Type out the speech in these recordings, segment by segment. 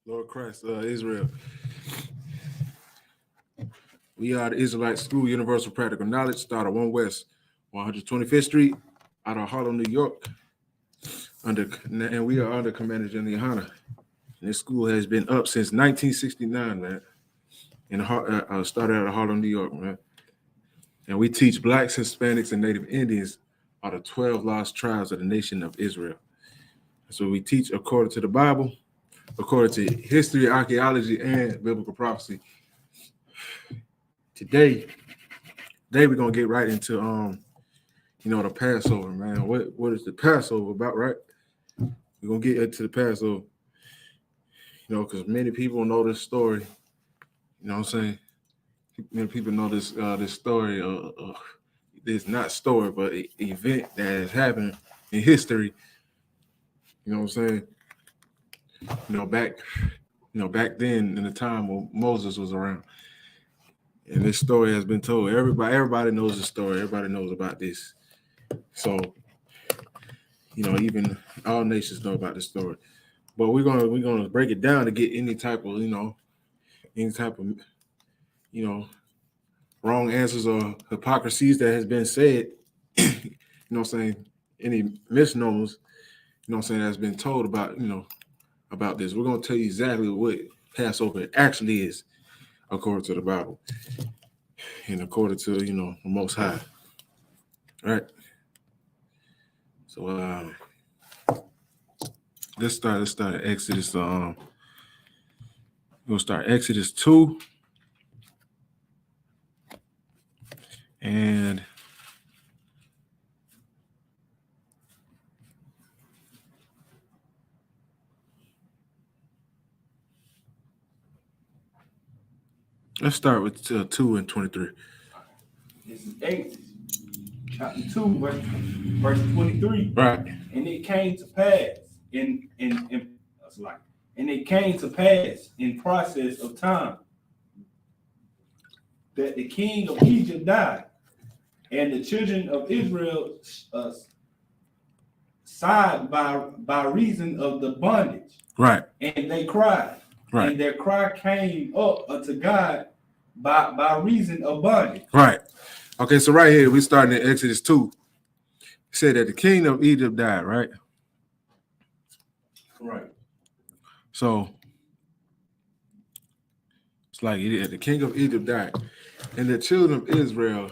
Lord Christ, Israel. We are the Israelite School Universal Practical Knowledge, started 1 West, 125th Street, out of Harlem, New York. And we are under Commander General Ahchaaz. This school has been up since 1969, man. And started out of Harlem, New York, man. And we teach Blacks, Hispanics, and Native Indians are the 12 lost tribes of the nation of Israel. So we teach according to the Bible, according to history, archaeology, and biblical prophecy. Today we're gonna get right into the Passover, man. What is the Passover about, right? We're gonna get into the Passover, because many people know this story. You know what I'm saying? Many people know this story. It's not story, but an event that has happened in history. You know what I'm saying? Back then in the time when Moses was around. And this story has been told. Everybody knows the story. Everybody knows about this. So, even all nations know about this story. But we're gonna break it down to get any type of wrong answers or hypocrisies that has been said. Any misnomers, that's been told about about this. We're gonna tell you exactly what Passover actually is, according to the Bible and according to the Most High. All right. So let's start at Exodus. We're gonna start Exodus 2, and let's start with 2 and 23. This is Exodus chapter 2, verse 23. Right. And it came to pass in process of time that the king of Egypt died, and the children of Israel sighed by reason of the bondage. Right. And they cried. Right. And their cry came up unto God by reason of bondage. Right. Okay, so right here, we're starting in Exodus 2. It said that the king of Egypt died, right? Right. So it's like the king of Egypt died. And the children of Israel,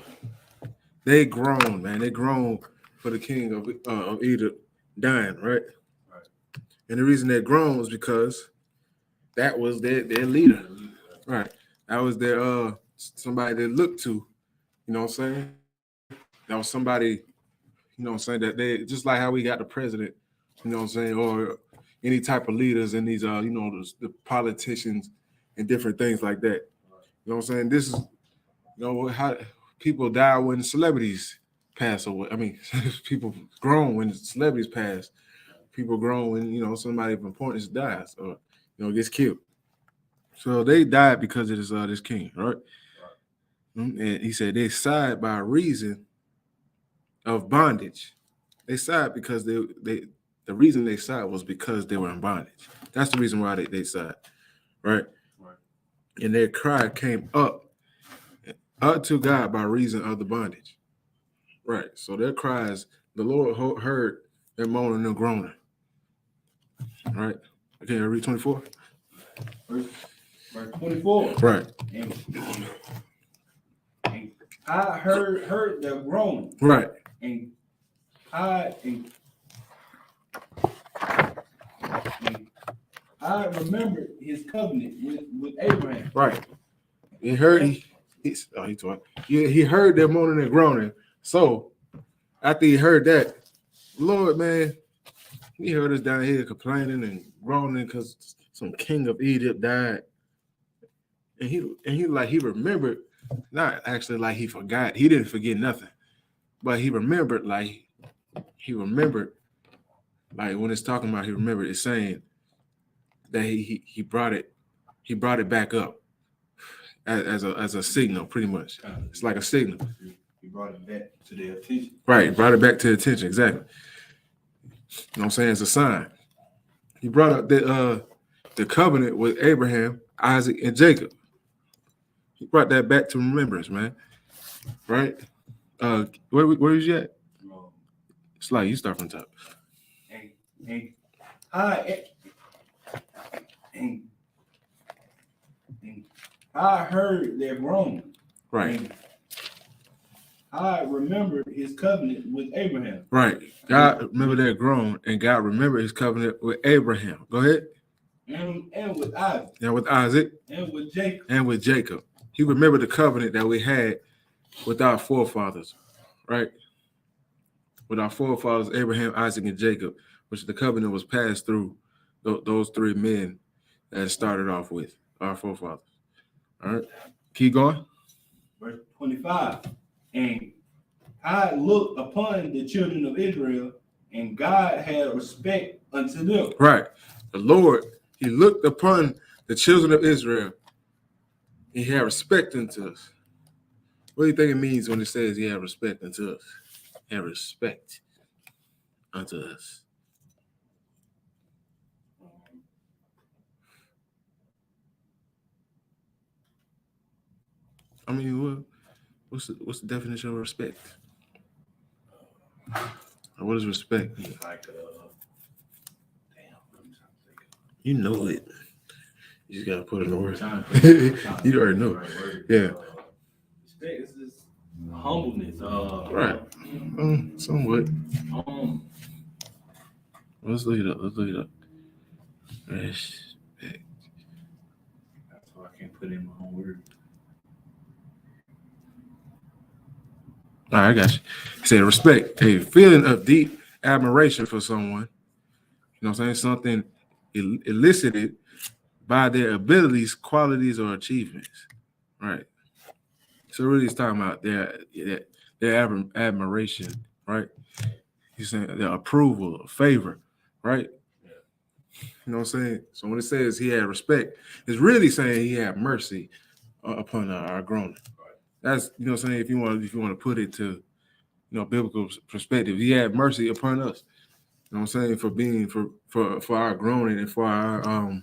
they groaned, man. They groaned for the king of Egypt dying, right? Right. And the reason they groaned was because that was their leader. Right. That was their somebody they looked to. You know what I'm saying? That was somebody, that they, just like how we got the president, or any type of leaders and these the politicians and different things like that. You know what I'm saying? This is how people die when celebrities pass away. I mean, people groan when celebrities pass. People groan when somebody of importance dies or gets killed. So they died because of this king, right? And he said they sighed by reason of bondage. They sighed because the reason they sighed was because they were in bondage. That's the reason why they sighed, right? And their cry came up to God by reason of the bondage, right? So their cries, the Lord heard their moaning and groaning, right? Okay, I read 24. Verse 24. Right. And I heard their groaning. Right. And I remembered his covenant with Abraham. Right. He heard he heard their moaning and groaning. So after he heard that, Lord, man, he heard us down here complaining and groaning because some king of Egypt died. And he remembered, not actually like he forgot. He didn't forget nothing. But he remembered like when it's talking about he remembered, it's saying that he brought it back up as a signal, pretty much. It's like a signal. He brought it back to their attention. Right, brought it back to attention, exactly. You know what I'm saying? It's a sign. He brought up that the covenant with Abraham, Isaac, and Jacob. He brought that back to remembrance, man. Right? Where is you at? It's like you start from top. And I heard their groan. Right. And I remembered his covenant with Abraham. Right. God remembered their groan, and God remembered his covenant with Abraham. Go ahead. And with Isaac. And with Isaac. And with Jacob. And with Jacob. He remembered the covenant that we had with our forefathers, right? With our forefathers, Abraham, Isaac, and Jacob, which the covenant was passed through those three men that it started off with, our forefathers. All right. Keep going. Verse 25. And I looked upon the children of Israel, and God had respect unto them. Right. The Lord, he looked upon the children of Israel, and he had respect unto us. What do you think it means when it says he had respect unto us? He had respect unto us. I mean, what's the definition of respect? Or what is respect? Like, you know it. You just gotta put it in the word. You already know. Yeah. Respect is just humbleness. Right. Somewhat. Let's look it up. Respect. That's why I can't put in my own word. All right, I got you. He said respect, a feeling of deep admiration for someone. You know what I'm saying? Something elicited by their abilities, qualities, or achievements. Right. So really it's talking about their admiration, right? He's saying their approval, favor, right? You know what I'm saying? So when it says he had respect, it's really saying he had mercy upon our groaning. That's, you know what I'm saying, if you want to put it to, biblical perspective, he had mercy upon us. You know what I'm saying, for being for our groaning and for our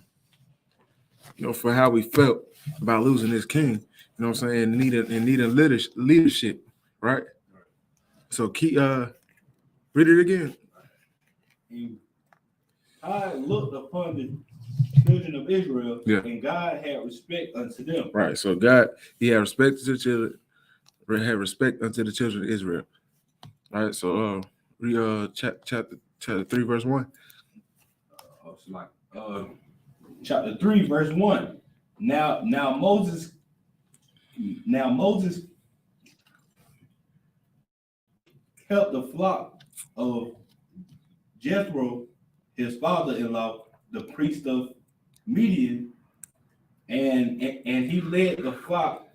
for how we felt about losing this king. You know what I'm saying, needing leadership, right? So keep read it again. I looked upon the children of Israel, and God had respect unto them. Right. So God, he had respect to the children, had respect unto the children of Israel. All right. So read chapter 3, verse 1. Chapter 3, verse 1. Now Moses kept the flock of Jethro, his father-in-law, the priest of Midian, and he led the flock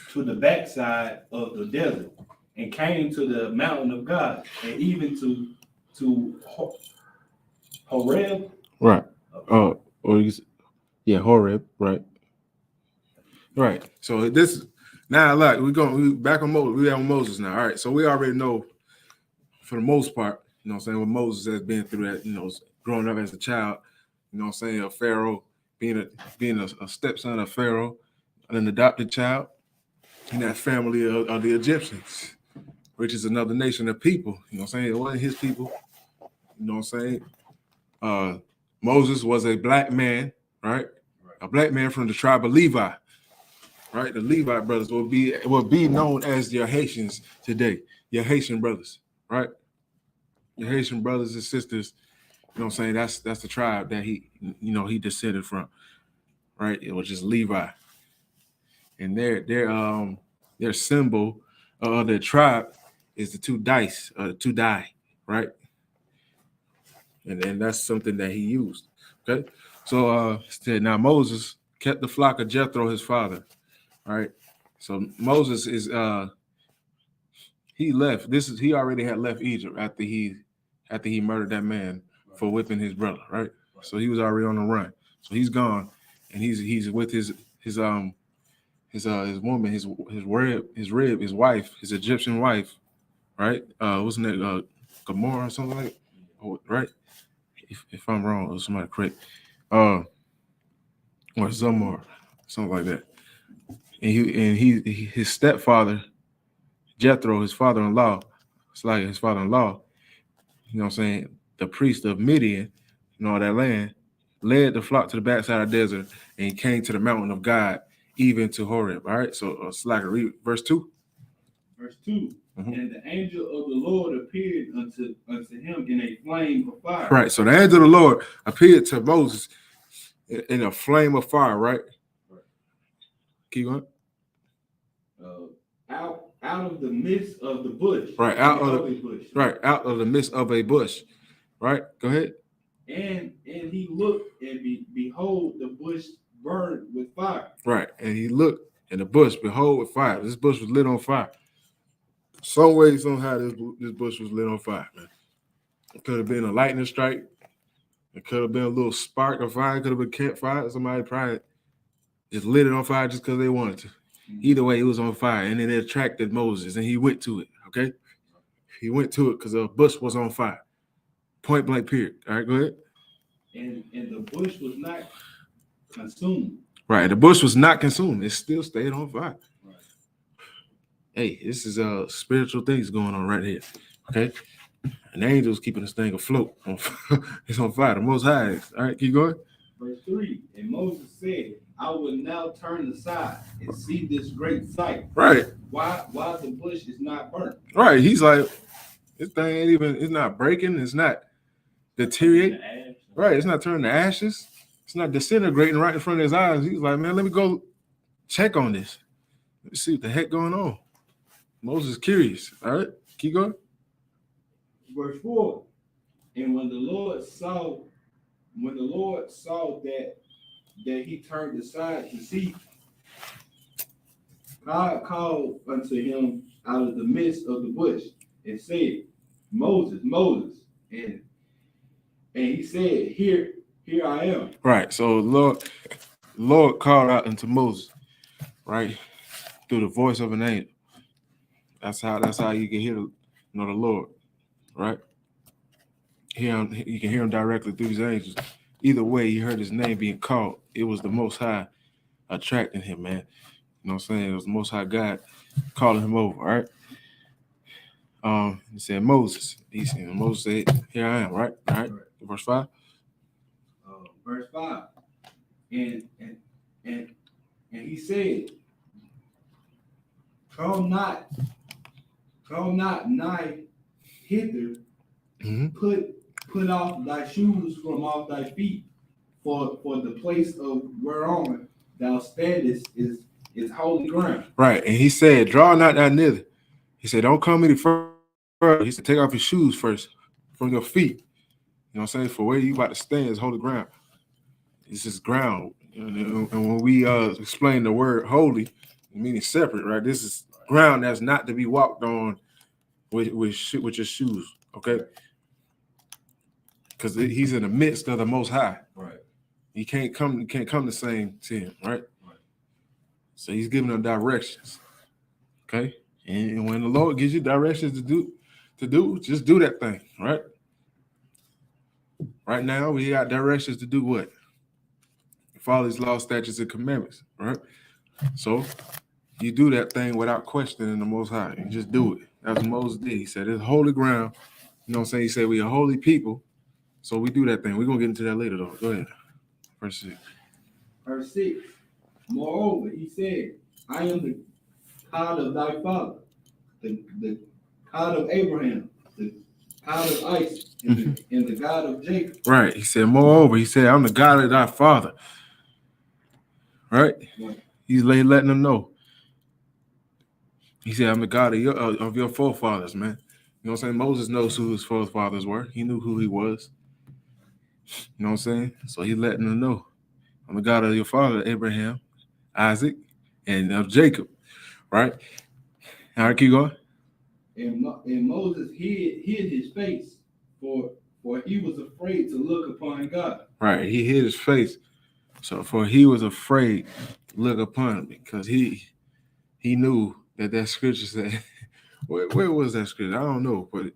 to the backside of the desert and came to the mountain of God, and even to Horeb. Right. Horeb. Right. Right. So this now, like we back on Moses. We on Moses now. All right. So we already know, for the most part, you know what I'm saying, what Moses has been through, that, growing up as a child, you know what I'm saying, of Pharaoh, being a stepson of Pharaoh, an adopted child in that family of the Egyptians, which is another nation of people. You know what I'm saying? It wasn't his people. You know what I'm saying? Moses was a black man, right? A black man from the tribe of Levi. Right, the Levite brothers will be known as your Haitians today, your Haitian brothers, right? Your Haitian brothers and sisters, you know what I'm saying? That's the tribe that he descended from, right? It was just Levi, and their symbol of their tribe is the two die, right? And that's something that he used. Okay, so now Moses kept the flock of Jethro, his father. All right. So Moses is he left. He already had left Egypt after he murdered that man for whipping his brother, right? So he was already on the run. So he's gone, and he's with his woman, his wife, his Egyptian wife, right? What's her name? Gomorrah or something like that, right? If I'm wrong, or somebody correct. or Zamar, something like that. And his stepfather, Jethro, his father-in-law, it's like his father-in-law, you know what I'm saying, the priest of Midian, that land, led the flock to the backside of the desert and came to the mountain of God, even to Horeb. All right, so Slacker, read verse 2. Verse 2. And the angel of the Lord appeared unto him in a flame of fire. Right, so the angel of the Lord appeared to Moses in a flame of fire, right? Keep going. Out of the midst of the bush. Right, out of the bush. Right, out of the midst of a bush. Right, go ahead. And he looked, and behold, the bush burned with fire. Right, and he looked, and the bush, behold, with fire. This bush was lit on fire. Some way, somehow, this bush was lit on fire, man. It could have been a lightning strike. It could have been a little spark of fire. It could have been campfire. Somebody probably just lit it on fire just because they wanted to. Either way, it was on fire, and it attracted Moses, and he went to it, okay? He went to it because the bush was on fire. Point blank, period. All right, go ahead. And the bush was not consumed. Right, the bush was not consumed. It still stayed on fire. Right. Hey, this is spiritual things going on right here, okay? An angel's keeping this thing afloat. It's on fire. The Most High is. All right, keep going. Verse 3, and Moses said, I will now turn aside and see this great sight. Right. Why the bush is not burnt. Right. He's like, this thing ain't even, it's not breaking. It's not deteriorating. Right. It's not turning to ashes. It's not disintegrating right in front of his eyes. He's like, man, let me go check on this. Let's see what the heck going on. Moses is curious. All right. Keep going. Verse 4, and when the Lord saw that he turned aside to see, God called unto him out of the midst of the bush and said, Moses, Moses. And he said, Here I am. Right. So Lord called out unto Moses, right? Through the voice of an angel. That's how you can hear the Lord, right? You can hear him directly through his angels. Either way, he heard his name being called. It was the Most High attracting him, man. You know what I'm saying? It was the Most High God calling him over, all right? He said, Moses. Moses said, here I am, right? All right. Verse 5. Verse 5. And he said, Come not nigh hither. Put off thy shoes from off thy feet, for the place of whereon thou standest is holy ground. Right, and he said, draw not that neither. He said, don't come any further. He said, take off your shoes first from your feet. You know what I'm saying? For where you about to stand is holy ground. It's just ground. And when we explain the word holy, meaning separate, right? This is ground that's not to be walked on with your shoes, okay? Because he's in the midst of the Most High. Right. You can't come to sing to him, right? So he's giving them directions. Okay. And when the Lord gives you directions to do, just do that thing, right? Right now, we got directions to do what? Follow his law, statutes, and commandments, right? So you do that thing without questioning the Most High. You just do it. That's what Moses did. He said, it's holy ground. You know what I'm saying? He said, we are holy people. So we do that thing. We're going to get into that later, though. Go ahead. Verse 6. Verse 6. Moreover, he said, I am the God of thy father, the God of Abraham, the God of Isaac, and the God of Jacob. Right. He said, moreover, he said, I'm the God of thy father. Right? He's letting them know. He said, I'm the God of your forefathers, man. You know what I'm saying? Moses knows who his forefathers were. He knew who he was. You know what I'm saying? So he's letting them know. I'm the God of your father, Abraham, Isaac, and of Jacob. Right? All right, keep going. And Moses hid his face, for he was afraid to look upon God. Right. He hid his face. So for he was afraid to look upon him, because he knew that scripture said, where was that scripture? I don't know, but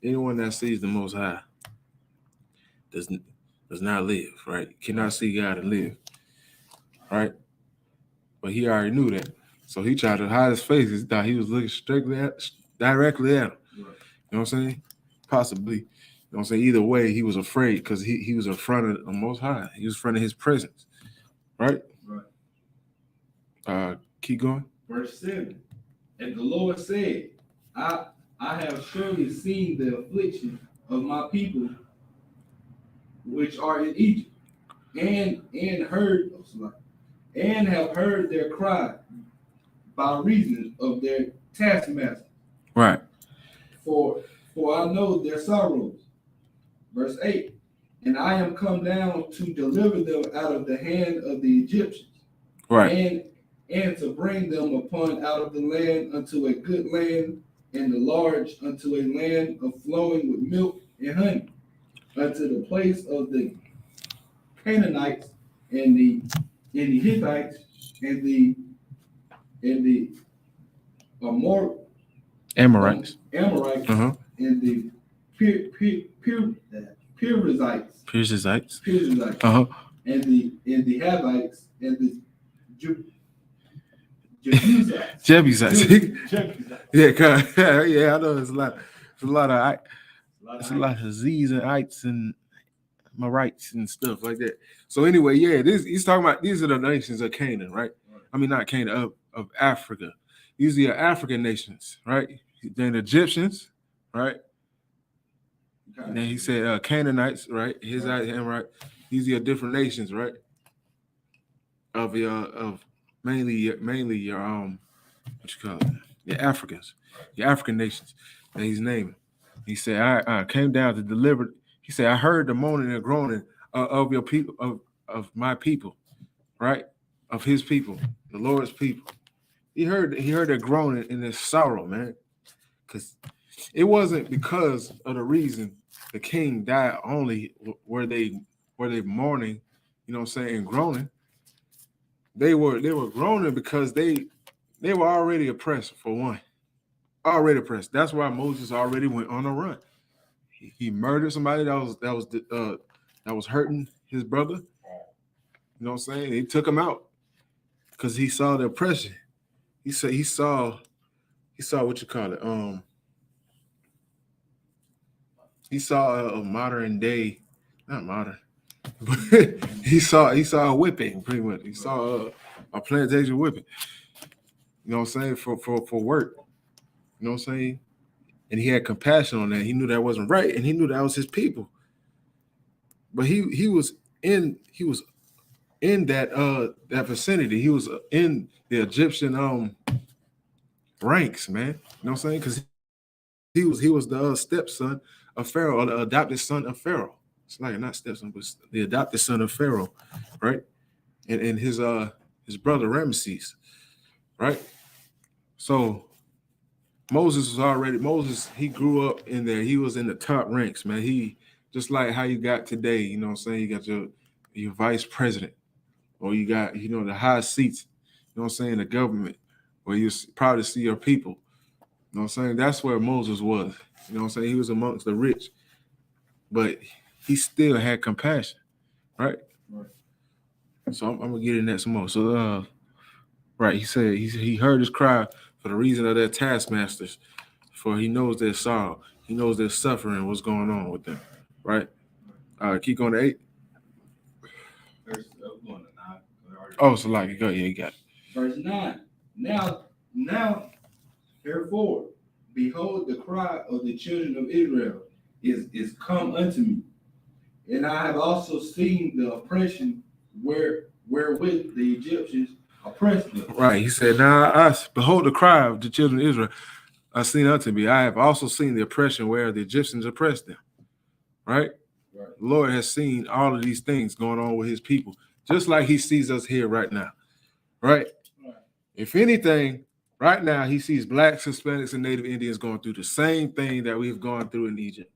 anyone that sees the Most High does not live, right? You cannot see God and live, right? But he already knew that. So he tried to hide his face. He thought he was looking directly at him. Right. You know what I'm saying? Possibly. You know what I'm saying? Either way, he was afraid because he was in front of the Most High. He was in front of his presence, right? Right. Keep going. Verse 7. And the Lord said, I have surely seen the affliction of my people which are in Egypt, and have heard their cry by reason of their taskmasters. Right. For I know their sorrows. Verse 8. And I am come down to deliver them out of the hand of the Egyptians. Right. And to bring them out of the land unto a good land, and the large unto a land of flowing with milk and honey, unto the place of the Canaanites and the Hittites and the Amorites. And the Perizzites. And the Havites and the Jebusites. Yeah, yeah, I know it's a lot of Z's and ites and Marites and stuff like that. So anyway, yeah, he's talking about these are the nations of Canaan, right? I mean, not Canaan, of Africa. These are African nations, right? Then the Egyptians, right? And then he said Canaanites, right? Amorite. These are different nations, right? Of mainly your what you call it? Your Africans, your African nations that he's naming. He said, I came down to deliver. He said, I heard the moaning and groaning of your people, of my people, right? Of his people, the Lord's people. He heard their groaning and their sorrow, man. Because it wasn't because of the reason the king died only were they mourning, you know what I'm saying, and groaning. They were groaning because they were already oppressed, for one. Already oppressed. That's why Moses already went on a run. He murdered somebody that was hurting his brother. You know what I'm saying? He took him out because he saw the oppression. He saw what you call it. He saw a modern day, not modern, but he saw a whipping pretty much. He saw a plantation whipping. You know what I'm saying? For work. You know what I'm saying? And he had compassion on that. He knew that wasn't right, and he knew that was his people. But he was in that vicinity. He was in the Egyptian ranks, man. You know what I'm saying? Because he was the stepson of Pharaoh, or the adopted son of Pharaoh. It's like not stepson, but the adopted son of Pharaoh, right? And his brother Ramesses, right? So Moses, he grew up in there. He was in the top ranks, man. He just like how you got today, you know what I'm saying? You got your vice president, or you got, the high seats, you know what I'm saying, the government, where you probably see your people. You know what I'm saying? That's where Moses was. You know what I'm saying? He was amongst the rich, but he still had compassion, right? So I'm gonna get in that some more. So right, he said he heard his cry for the reason of their taskmasters, for he knows their sorrow, he knows their suffering, what's going on with them, right? Keep going to 8. Going to 9. Oh, so like, go, yeah, you got it. Verse 9. Now, therefore, behold, the cry of the children of Israel is come unto me, and I have also seen the oppression wherewith the Egyptians oppressed them. Right. He said, now I behold the cry of the children of Israel, I seen unto me. I have also seen the oppression where the Egyptians oppressed them. Right? The Lord has seen all of these things going on with his people, just like he sees us here right now. Right? If anything, right now he sees blacks, Hispanics, and Native Indians going through the same thing that we've gone through in Egypt.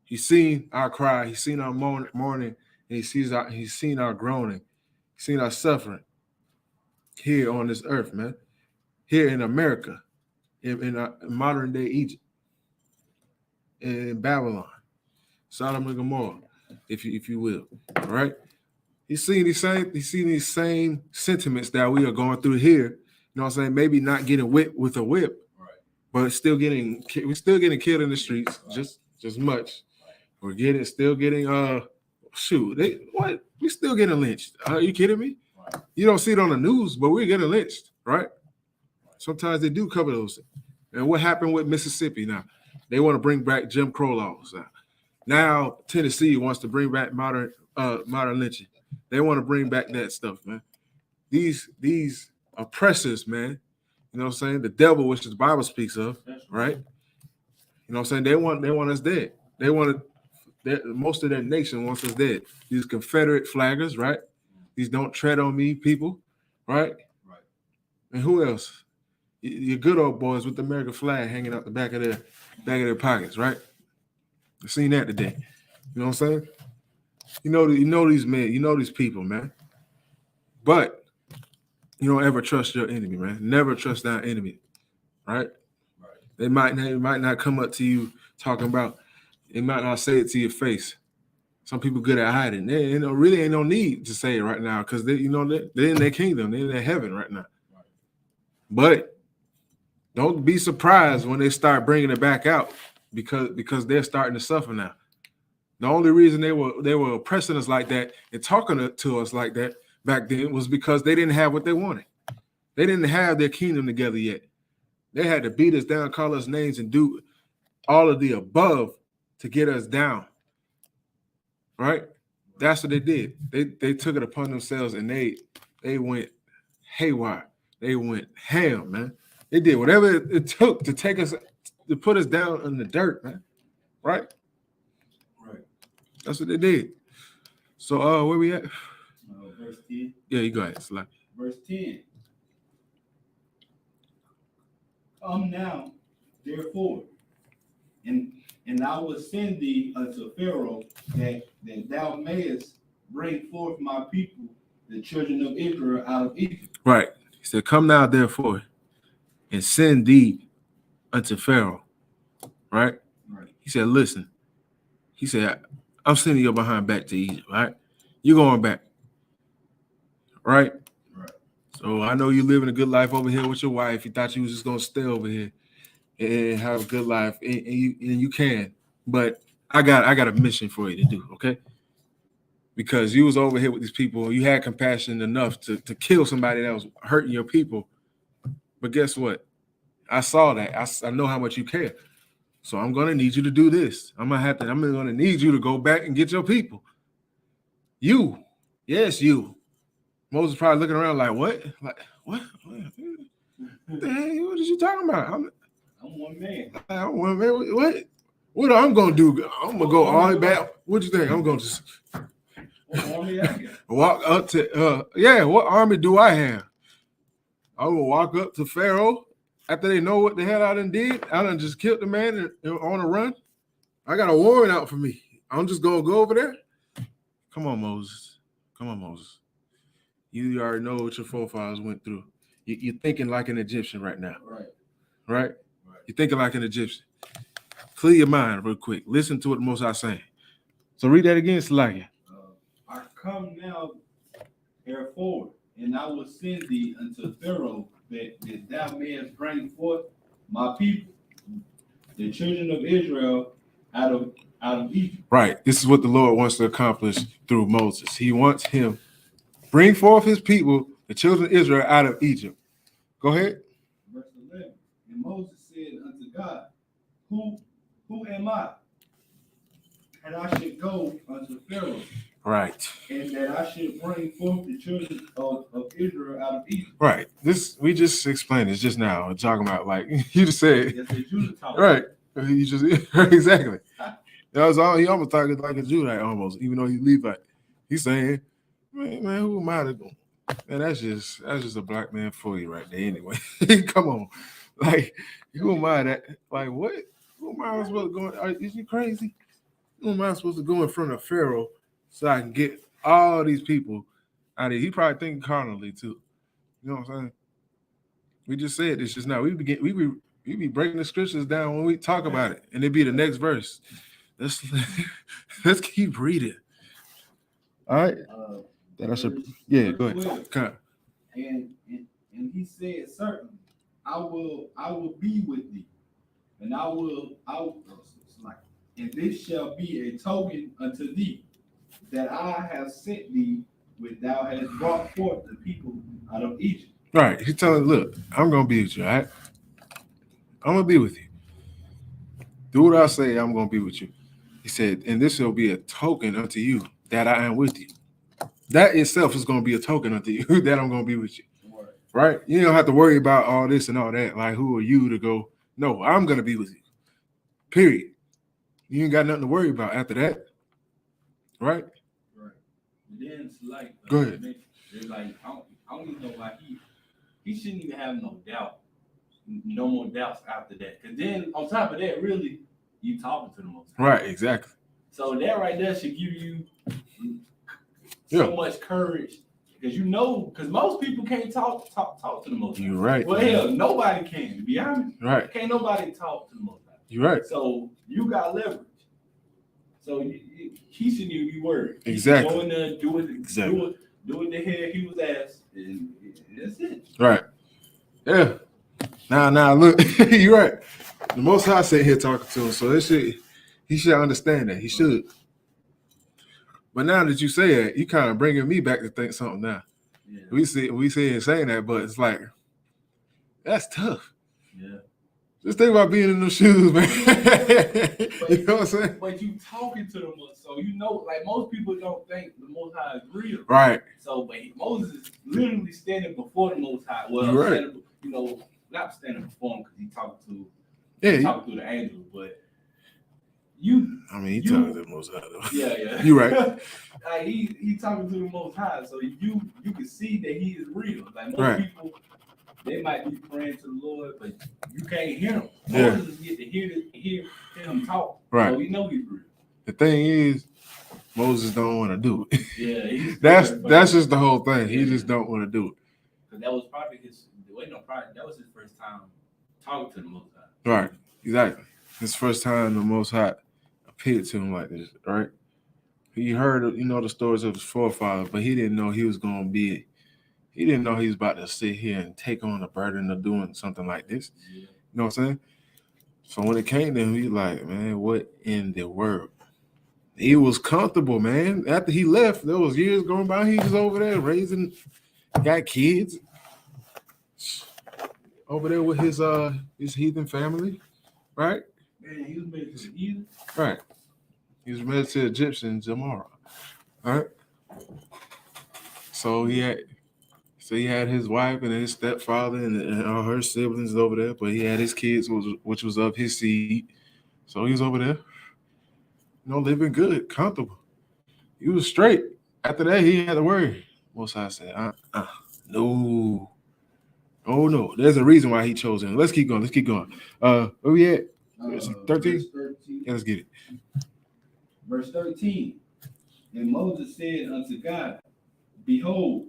He's seen our cry, he's seen our mourning, and he's seen our groaning, he's seen our suffering here on this earth, man. Here in America, in modern day Egypt, in Babylon, Sodom and Gomorrah. if you will. All right. He's seeing these same sentiments that we are going through here. You know what I'm saying? Maybe not getting whipped with a whip, Right. but we're still getting killed in the streets, just much. We're still getting we still getting lynched. Are you kidding me? Right. You don't see it on the news, but we're getting lynched, right? Sometimes they do cover those. And what happened with Mississippi now? They want to bring back Jim Crow laws. Now Tennessee wants to bring back modern lynching. They want to bring back that stuff, man. These oppressors, man. You know what I'm saying? The devil, which the Bible speaks of, right? You know what I'm saying? They want us dead. Most of their nation wants us dead. These Confederate flaggers, right? These don't tread on me people, right? Right. And who else? Your good old boys with the American flag hanging out the back of their pockets, right? I've seen that today. You know what I'm saying? You know these men, you know these people, man. But you don't ever trust your enemy, man. Never trust that enemy, right? Right. They might not come up to you talking about. They might not say it to your face. Some people good at hiding. They really ain't no need to say it right now because they're in their kingdom. They're in their heaven right now. Right. But don't be surprised when they start bringing it back out because they're starting to suffer now. The only reason they were oppressing us like that and talking to us like that back then was because they didn't have what they wanted. They didn't have their kingdom together yet. They had to beat us down, call us names, and do all of the above to get us down. Right? That's what they did. They took it upon themselves and they went haywire. They went ham, man. They did whatever it took to take us to put us down in the dirt, man. Right? Right. That's what they did. So where we at? Verse 10. Yeah, you go ahead. Slide. Verse 10. Come now, therefore, and I will send thee unto Pharaoh that thou mayest bring forth my people, the children of Israel, out of Egypt. Right. He said, come now, therefore, and send thee unto Pharaoh. Right? Right. He said, listen. He said, I'm sending your behind back to Egypt, right? You're going back. Right? Right. So I know you're living a good life over here with your wife. You thought you was just gonna stay over here and have a good life, and you can. But I got a mission for you to do, okay? Because you was over here with these people, you had compassion enough to kill somebody that was hurting your people. But guess what? I saw that. I know how much you care. So I'm gonna need you to do this. I'm gonna need you to go back and get your people. You, yes, you. Moses probably looking around like, what? Like, what? What the hell? What are you talking about? I'm one man. I'm one man. What I'm gonna do? I'm gonna go all the way back. What you think? I'm gonna just walk up to what army do I have? I'm gonna walk up to Pharaoh after they know what the hell I done did. I done just killed the man on a run. I got a warrant out for me. I'm just gonna go over there. Come on, Moses. Come on, Moses. You already know what your forefathers went through. You're thinking like an Egyptian right now. Right? You're thinking like an Egyptian. Clear your mind real quick. Listen to what the Most High saying. So read that again, Salakia. I come now, therefore, and I will send thee unto Pharaoh that thou mayest bring forth my people, the children of Israel, out of Egypt. Right. This is what the Lord wants to accomplish through Moses. He wants him bring forth his people, the children of Israel, out of Egypt. Go ahead. Verse 11. And Moses said unto God, Who am I? And I should go unto Pharaoh. Right. And that I should bring forth the children of Israel out of Egypt. Right. This we just explained this just now. We're talking about like you just said. It's a Judah talk. Right. You just exactly. That was all. He almost talking like a Judite almost, even though he's Levite. He's saying, man, who am I to go? Man, that's just a black man for you right there. Anyway, come on, like who am I that? Like what? Who am I supposed to go? Is you crazy? Who am I supposed to go in front of Pharaoh so I can get all these people out of here? He probably thinking carnally too. You know what I'm saying? We just said this just now. We be breaking the scriptures down when we talk about it, and it be the next verse. let's keep reading. All right. That I should. Yeah, go ahead. 12. Okay. And he said, certainly, I will be with thee, and I will it's like, and this shall be a token unto thee that I have sent thee when thou hast brought forth the people out of Egypt. Right. He's telling, look, I'm gonna be with you. All right. I'm gonna be with you. Do what I say. I'm gonna be with you. He said, and this will be a token unto you that I am with you. That itself is gonna be a token unto you that I'm gonna be with you. Right? You don't have to worry about all this and all that. Like, who are you to go? No, I'm gonna be with you. Period. You ain't got nothing to worry about after that. Right? Right. And then it's like, go ahead. They're like, I don't even know why he shouldn't even have no doubt, no more doubts after that. Because then on top of that, really, you talking to the Most High. Right, exactly. So that right there should give you so much courage. Because most people can't talk to the Most High. You're right. Well, hell, nobody can, to be honest. Right. Can't nobody talk to the Most High. You're right. So you got leverage. So he shouldn't even be worried. Exactly. Go in there, do what the hell he was asked, and that's it. Right. Yeah. Now, look, you're right. The Most High sitting here talking to him, so he should understand that. He should. But now that you say it, you kind of bringing me back to think something now. Yeah. We see him saying that, but it's like, that's tough. Yeah. Just think about being in those shoes, man. You know what I'm saying? But you talking to them, so you know, like most people don't think the Most High is real. Right. So, but Moses is literally standing before the Most High. Well, right. Not standing before him because he talking to the angel, but he talking to the Most High though. Yeah. You're right. Like he talking to the Most High, so you can see that he is real. Like most people, they might be praying to the Lord, but you can't hear him. Moses get to hear him talk. Right. So we know he's real. The thing is, Moses don't want to do it. Yeah. That's just the whole thing. He just don't want to do it. Because that was probably that was his first time talking to the Most High. Right. Exactly. His first time the Most High appeared to him like this, right? He heard, the stories of his forefather, but he didn't know he was going to be. He didn't know he was about to sit here and take on the burden of doing something like this. Yeah. You know what I'm saying? So when it came to him, he like, man, what in the world? He was comfortable, man. After he left, there was years going by. He was over there got kids. Over there with his heathen family, right? Man, he was married to the heathen. Right. He was married to Egyptians, Ahmar. Right. So he had his wife and his stepfather and all her siblings over there, but he had his kids, which was of his seed. So he was over there, living good, comfortable. He was straight. After that, he had to worry. Most High said, no. Oh no, there's a reason why he chose him. Let's keep going. Where we at? 13? Yeah, let's get it. Verse 13. And Moses said unto God, behold,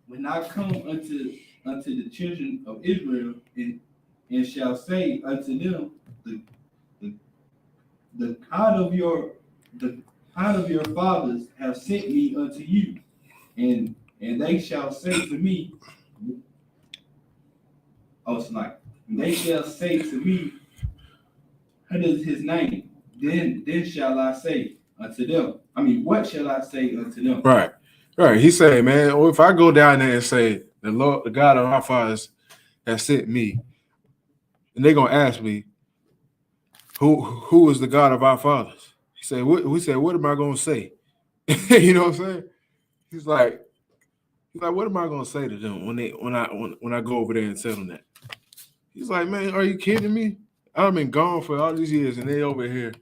when I come unto the children of Israel and shall say unto them, the God of your fathers have sent me unto you, and they shall say to me, they shall say to me, what is his name? Then shall I say unto them. What shall I say unto them? Right. He said, man, if I go down there and say, the Lord, the God of our fathers has sent me, and they're gonna ask me, who is the God of our fathers? He said, what am I gonna say? You know what I'm saying? He's like, what am I gonna say to them when I go over there and tell them that? He's like, man, are you kidding me? I've been gone for all these years, and they over here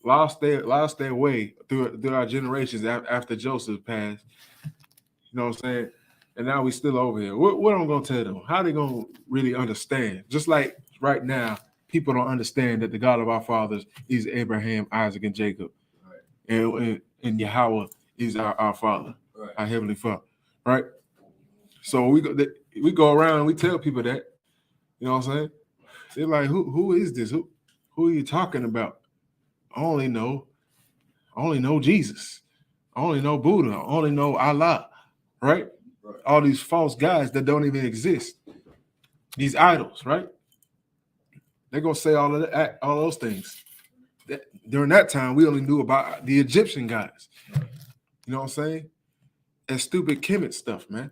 lost their way through our generations after Joseph passed. You know what I'm saying? And now we still over here. What am I gonna tell them? How they gonna really understand? Just like right now, people don't understand that the God of our fathers is Abraham, Isaac, and Jacob, right. And Yahweh is our Father, right. Our Heavenly Father, right? So we go around and we tell people that. You know what I'm saying? They're like, who is this? Who are you talking about? I only know Jesus. I only know Buddha. I only know Allah. Right? All these false gods that don't even exist. These idols, right? They're gonna say all of that, all those things. During that time, we only knew about the Egyptian gods. You know what I'm saying? That stupid Kemet stuff, man.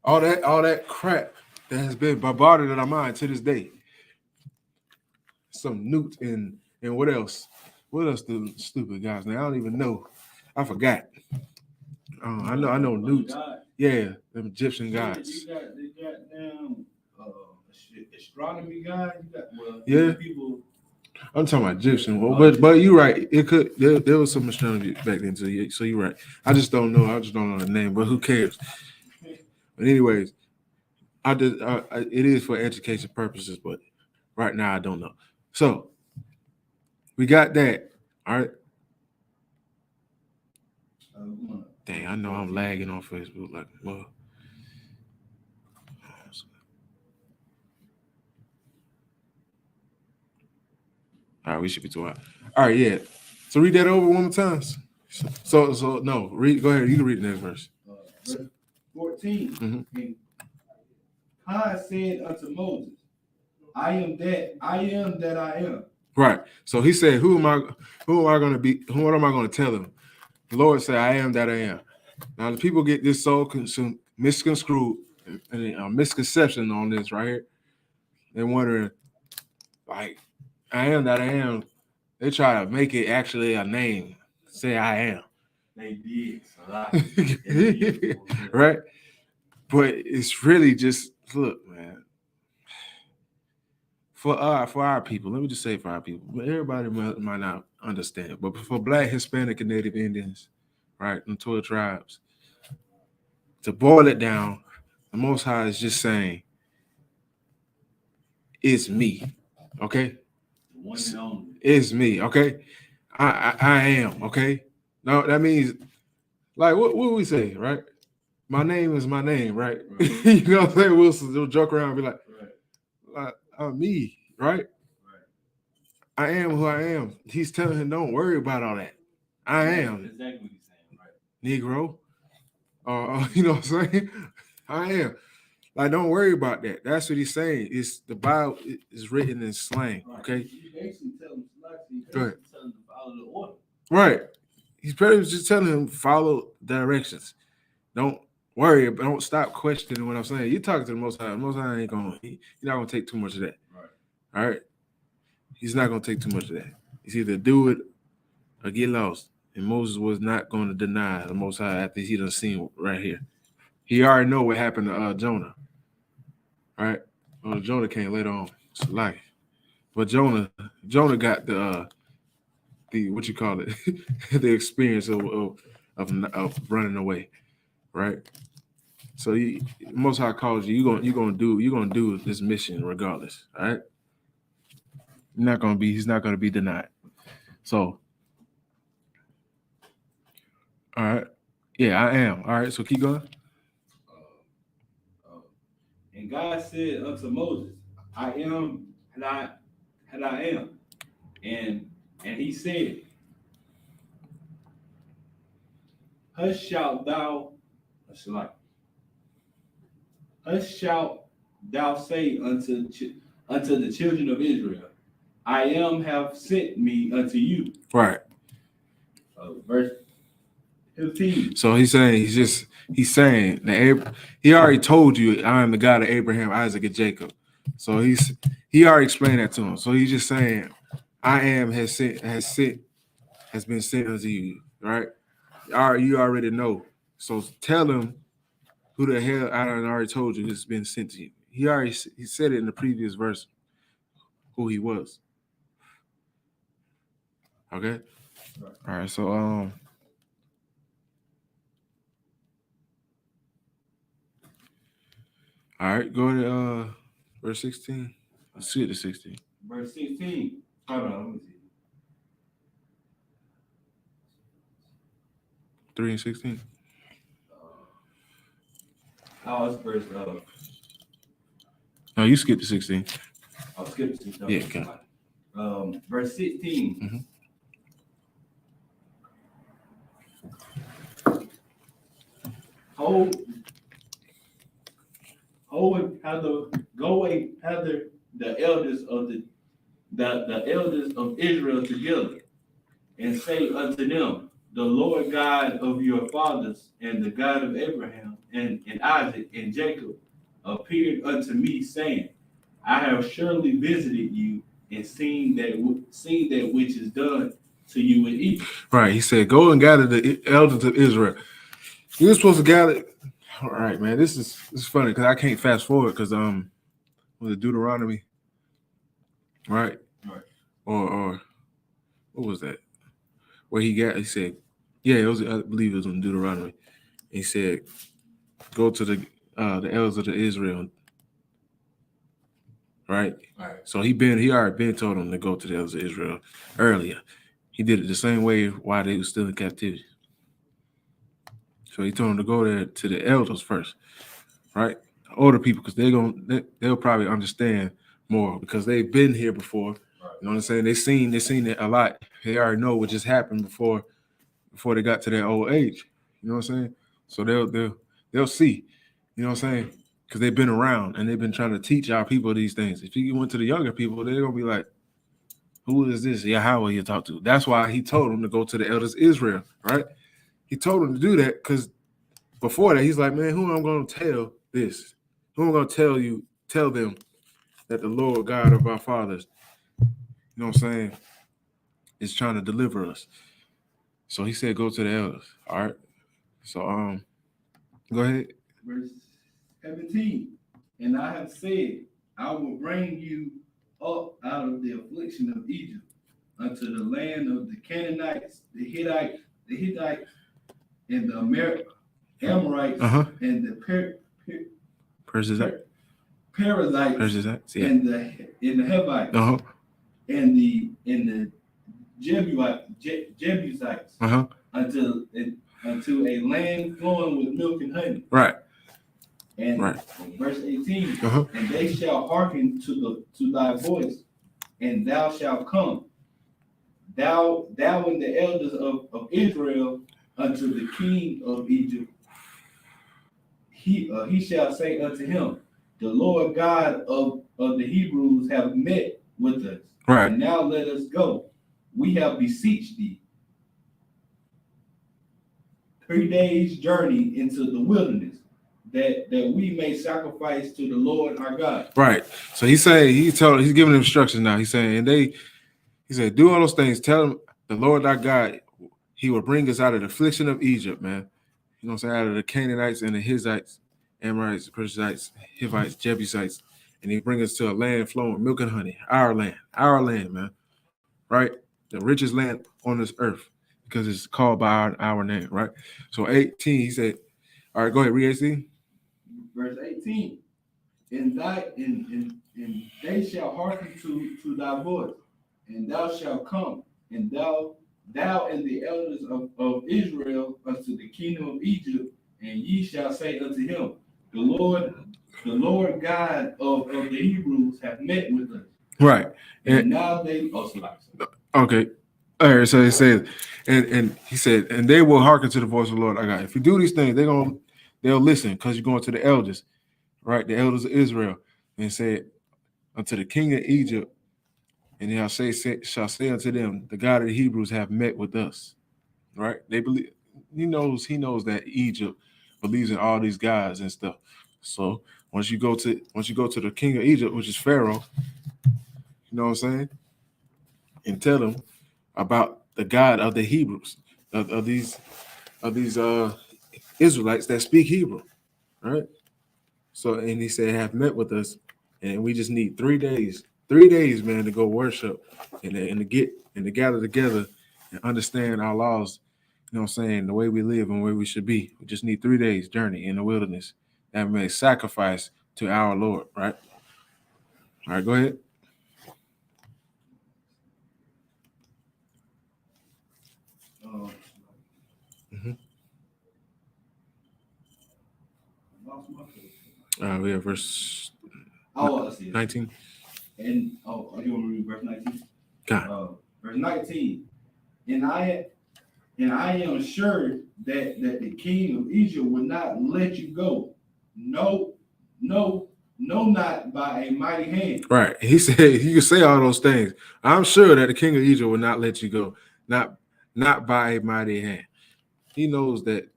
All that crap that has been bombarded in our mind to this day. Some newt and what else? What else the stupid guys? Now I don't even know. I forgot. I know newt. Yeah, them Egyptian gods. They got down astronomy guy. Yeah. People. I'm talking about Egyptian. Well, but you're right. It could there was some astronomy back then too. So you're right. I just don't know. I just don't know the name. But who cares? But anyways, it is for education purposes. But right now I don't know. So we got that. All right. Dang, I know I'm lagging on Facebook like well. All right, we should be doing. All right, yeah. So read that over one more time. So no, read. Go ahead. You can read the next verse. Verse 14. Mm-hmm. And God said unto Moses, I am that I am. Right. So he said, Who am I going to be? What am I going to tell him? The Lord said, I am that I am. Now the people get this so misconstrued and a misconception on this right here. They're wondering, like, I am that I am. They try to make it actually a name. Say I am. They did a lot. Right? But it's really just look, man. For our people, let me just say for our people, but everybody might not understand. But for Black, Hispanic, and Native Indians, right, and 12 tribes, to boil it down, the Most High is just saying, it's me, okay? One and only. It's me, okay? I am, okay? No, that means, like, what we say, right? My name is my name, right? You know what I'm saying? We'll joke around and be like, I'm me, right? I am who I am. He's telling him, don't worry about all that. I am. Exactly what he's saying, right? Negro. You know what I'm saying? I am. Like, don't worry about that. That's what he's saying. It's the Bible is written in slang. Okay. You basically tell him to follow the order. Right. He's pretty much just telling him follow directions. Don't worry. Don't stop questioning what I'm saying. You talking to the Most High. The Most High ain't gonna. He's not gonna take too much of that. Right. All right. He's not gonna take too much of that. He's either do it or get lost. And Moses was not going to deny the Most High after he done seen right here. He already know what happened to Jonah. All right. Well, Jonah came later on. It's life. But Jonah got the what you call it, the experience of running away, right? So Most High calls you. You're gonna do this mission regardless. All right. He's not gonna be denied. So, all right. Yeah, I am. All right. So keep going. And God said unto Moses, I am and I am. And he said, Hush shalt thou say unto the children of Israel, I am have sent me unto you. Right. Verse 15. So he's saying that he already told you I am the God of Abraham, Isaac, and Jacob. So he already explained that to him. So he's just saying, I am has been sent unto you, right? You already know. So tell him who the hell I already told you has been sent to you. He said it in the previous verse who he was. Okay? Right. All right, so all right, go to verse 16. Let's see it to 16. Verse 16. Hold on, let me see. 3 and 16. It's verse. No, you skipped to 16. I'll skip to 16. Yeah, okay. Verse 16. Mm-hmm. go and gather the elders of the elders of Israel together, and say unto them, the Lord God of your fathers, and the God of Abraham, and Isaac, and Jacob, appeared unto me, saying, I have surely visited you, and seen that which is done to you in Egypt. Right. He said, go and gather the elders of Israel. You're supposed to gather. All right, man. This is funny because I can't fast forward because was it Deuteronomy? Right. Or what was that? Where he said, yeah, it was, I believe it was in Deuteronomy. He said, go to the elders of Israel. Right. So he already been told them to go to the elders of Israel earlier. He did it the same way while they were still in captivity. So he told them to go there to the elders first, right? Older people, because they'll probably understand more because they've been here before. Right. You know what I'm saying? They seen it a lot. They already know what just happened before they got to their old age. You know what I'm saying? So they'll see. You know what I'm saying? Because they've been around and they've been trying to teach our people these things. If you went to the younger people, they're gonna be like, who is this Yahweh you talk to? That's why he told them to go to the elders of Israel, right? He told them to do that because before that, he's like, man, who am I going to tell this? Who am I going to tell them that the Lord God of our fathers, you know what I'm saying, is trying to deliver us. So he said, go to the elders. All right. So go ahead. Verse 17. And I have said, I will bring you up out of the affliction of Egypt unto the land of the Canaanites, the Hittites, and the Amorites, and the Perizzites, yeah. and the Hivites, and the Jebusites, unto a land flowing with milk and honey. Right. And verse 18, and they shall hearken to thy voice, and thou shalt come, thou and the elders of Israel, unto the king of Egypt. He shall say unto him, the Lord God of the Hebrews have met with us. Right. And now let us go. We have beseeched thee 3 days' journey into the wilderness, that we may sacrifice to the Lord our God. Right. So he's giving instructions now. He's saying, he said, do all those things. Tell him the Lord our God, he will bring us out of the affliction of Egypt, man. You know what I'm saying? Out of the Canaanites and the Hittites, Amorites, Perizzites, Hivites, Jebusites, and he bring us to a land flowing with milk and honey. Our land, man. Right? The richest land on this earth, because it's called by our name, right? So 18, he said, all right, go ahead, read 18. Verse 18, and they shall hearken to thy voice, and thou shalt come, and thou and the elders of Israel unto the kingdom of Egypt, and ye shall say unto him, the Lord God of the Hebrews have met with us. Right. And now they okay. All right, so he said, and he said, and they will hearken to the voice of the Lord our God. If you do these things, they'll listen, because you're going to the elders, right? The elders of Israel, and said unto the king of Egypt, and shall say unto them, the God of the Hebrews have met with us. Right? They believe he knows that Egypt believes in all these gods and stuff. So once you go to the king of Egypt, which is Pharaoh, you know what I'm saying, and tell them about the God of the Hebrews, of these Israelites that speak Hebrew, right? So, and he said, have met with us, and we just need 3 days, man, to go worship and to gather together and understand our laws. You know what I'm saying? The way we live and where we should be. We just need 3 days journey in the wilderness that we may sacrifice to our Lord, right? All right, go ahead. We have verse 19. And you want to read verse 19? God. Verse 19. And I am sure that the king of Egypt will not let you go. No, no, not by a mighty hand. Right. He said you can say all those things. I'm sure that the king of Egypt will not let you go, not by a mighty hand. He knows that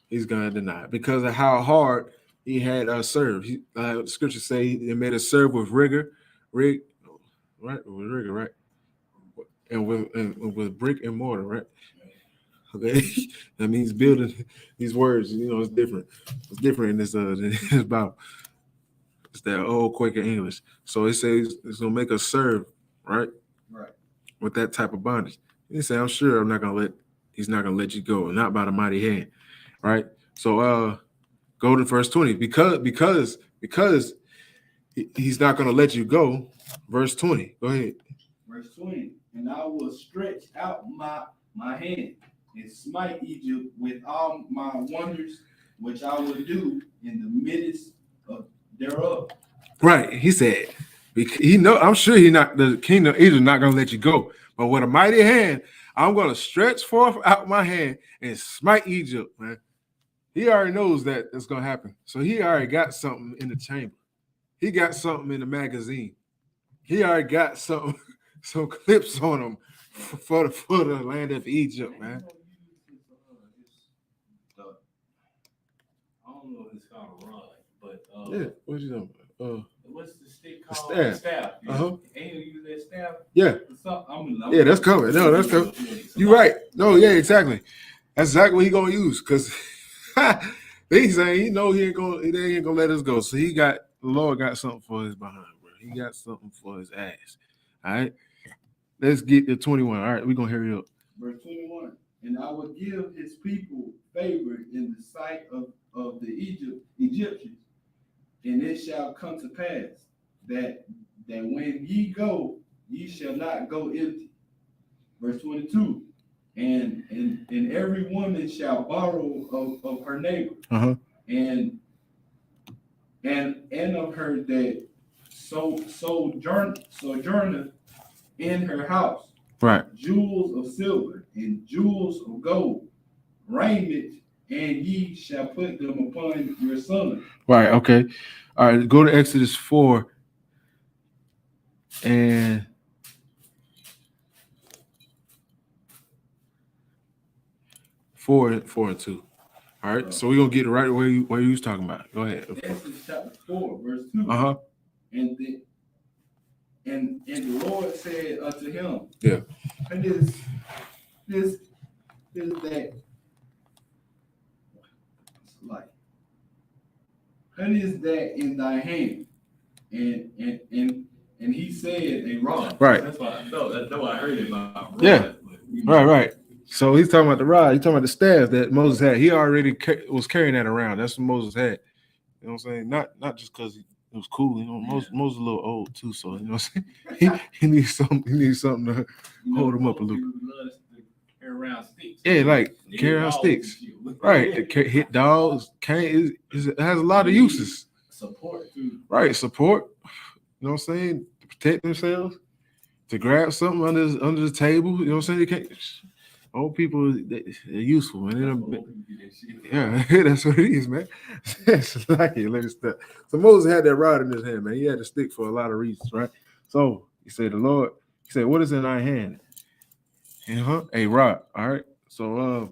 he's gonna deny it because of how hard he had served. Scripture say he made us serve with rigor, right? With rigor, right? And with brick and mortar, right? Okay, that means building these words. It's different. It's different in this than it's about. It's that old Quaker English. So it says it's gonna make us serve, right? Right. With that type of bondage. He said, I'm sure he's not gonna let you go, not by the mighty hand. Right. So go to verse 20. Because he's not gonna let you go. Verse 20. Go ahead. Verse 20. And I will stretch out my hand and smite Egypt with all my wonders, which I will do in the midst of thereof. Right. He said, I'm sure the kingdom of Egypt not gonna let you go. But with a mighty hand, I'm gonna stretch forth out my hand and smite Egypt, man. He already knows that it's gonna happen. So he already got something in the chamber. He got something in the magazine. He already got some clips on him for the land of Egypt, man. I don't know if it's called a rod, but yeah, what you know? What's the stick called? The staff. Uh-huh. Ain't you use that staff? Yeah. Yeah, that's coming. No, that's coming. You're right. No, yeah, exactly. That's exactly what he gonna use because he's saying he ain't gonna let us go. So the Lord got something for his behind, bro. He got something for his ass. All right. Let's get to 21. All right, we're gonna hurry up. Verse 21. And I will give his people favor in the sight of the Egyptians, and it shall come to pass that when ye go, ye shall not go empty. Verse 22. And every woman shall borrow of her neighbor, and of her that sojourneth in her house, right? Jewels of silver and jewels of gold, raiment, and ye shall put them upon your son. Right. Okay. All right. Go to Exodus 4 and 4 and 2. All right. So we're gonna get it right where you was talking about. Go ahead. Exodus chapter 4, verse 2. And the Lord said unto him, yeah, and this that like, and is that in thy hand? And he said a rod. Right. That's why I know. That's what I heard about. Rod. Yeah. Right. So he's talking about the rod. He's talking about the staff that Moses had. He already was carrying that around. That's what Moses had. You know what I'm saying? Not just because it was cool. Moses a little old too. So you know what I'm saying? He needs something. He needs something to hold him up a little. Carry around sticks. Yeah, like carry around sticks. Right. Hit dogs. It has a lot of uses. Support too. Right. Support. You know what I'm saying? To protect themselves. To grab something under the table. You know what I'm saying? You can't. Old people, they're useful, man. Yeah, that's what it is, man. It's like it. Let it step. So Moses had that rod in his hand, man. He had a stick for a lot of reasons, right? So he said, he said, what is in thy hand? A rod. All right. So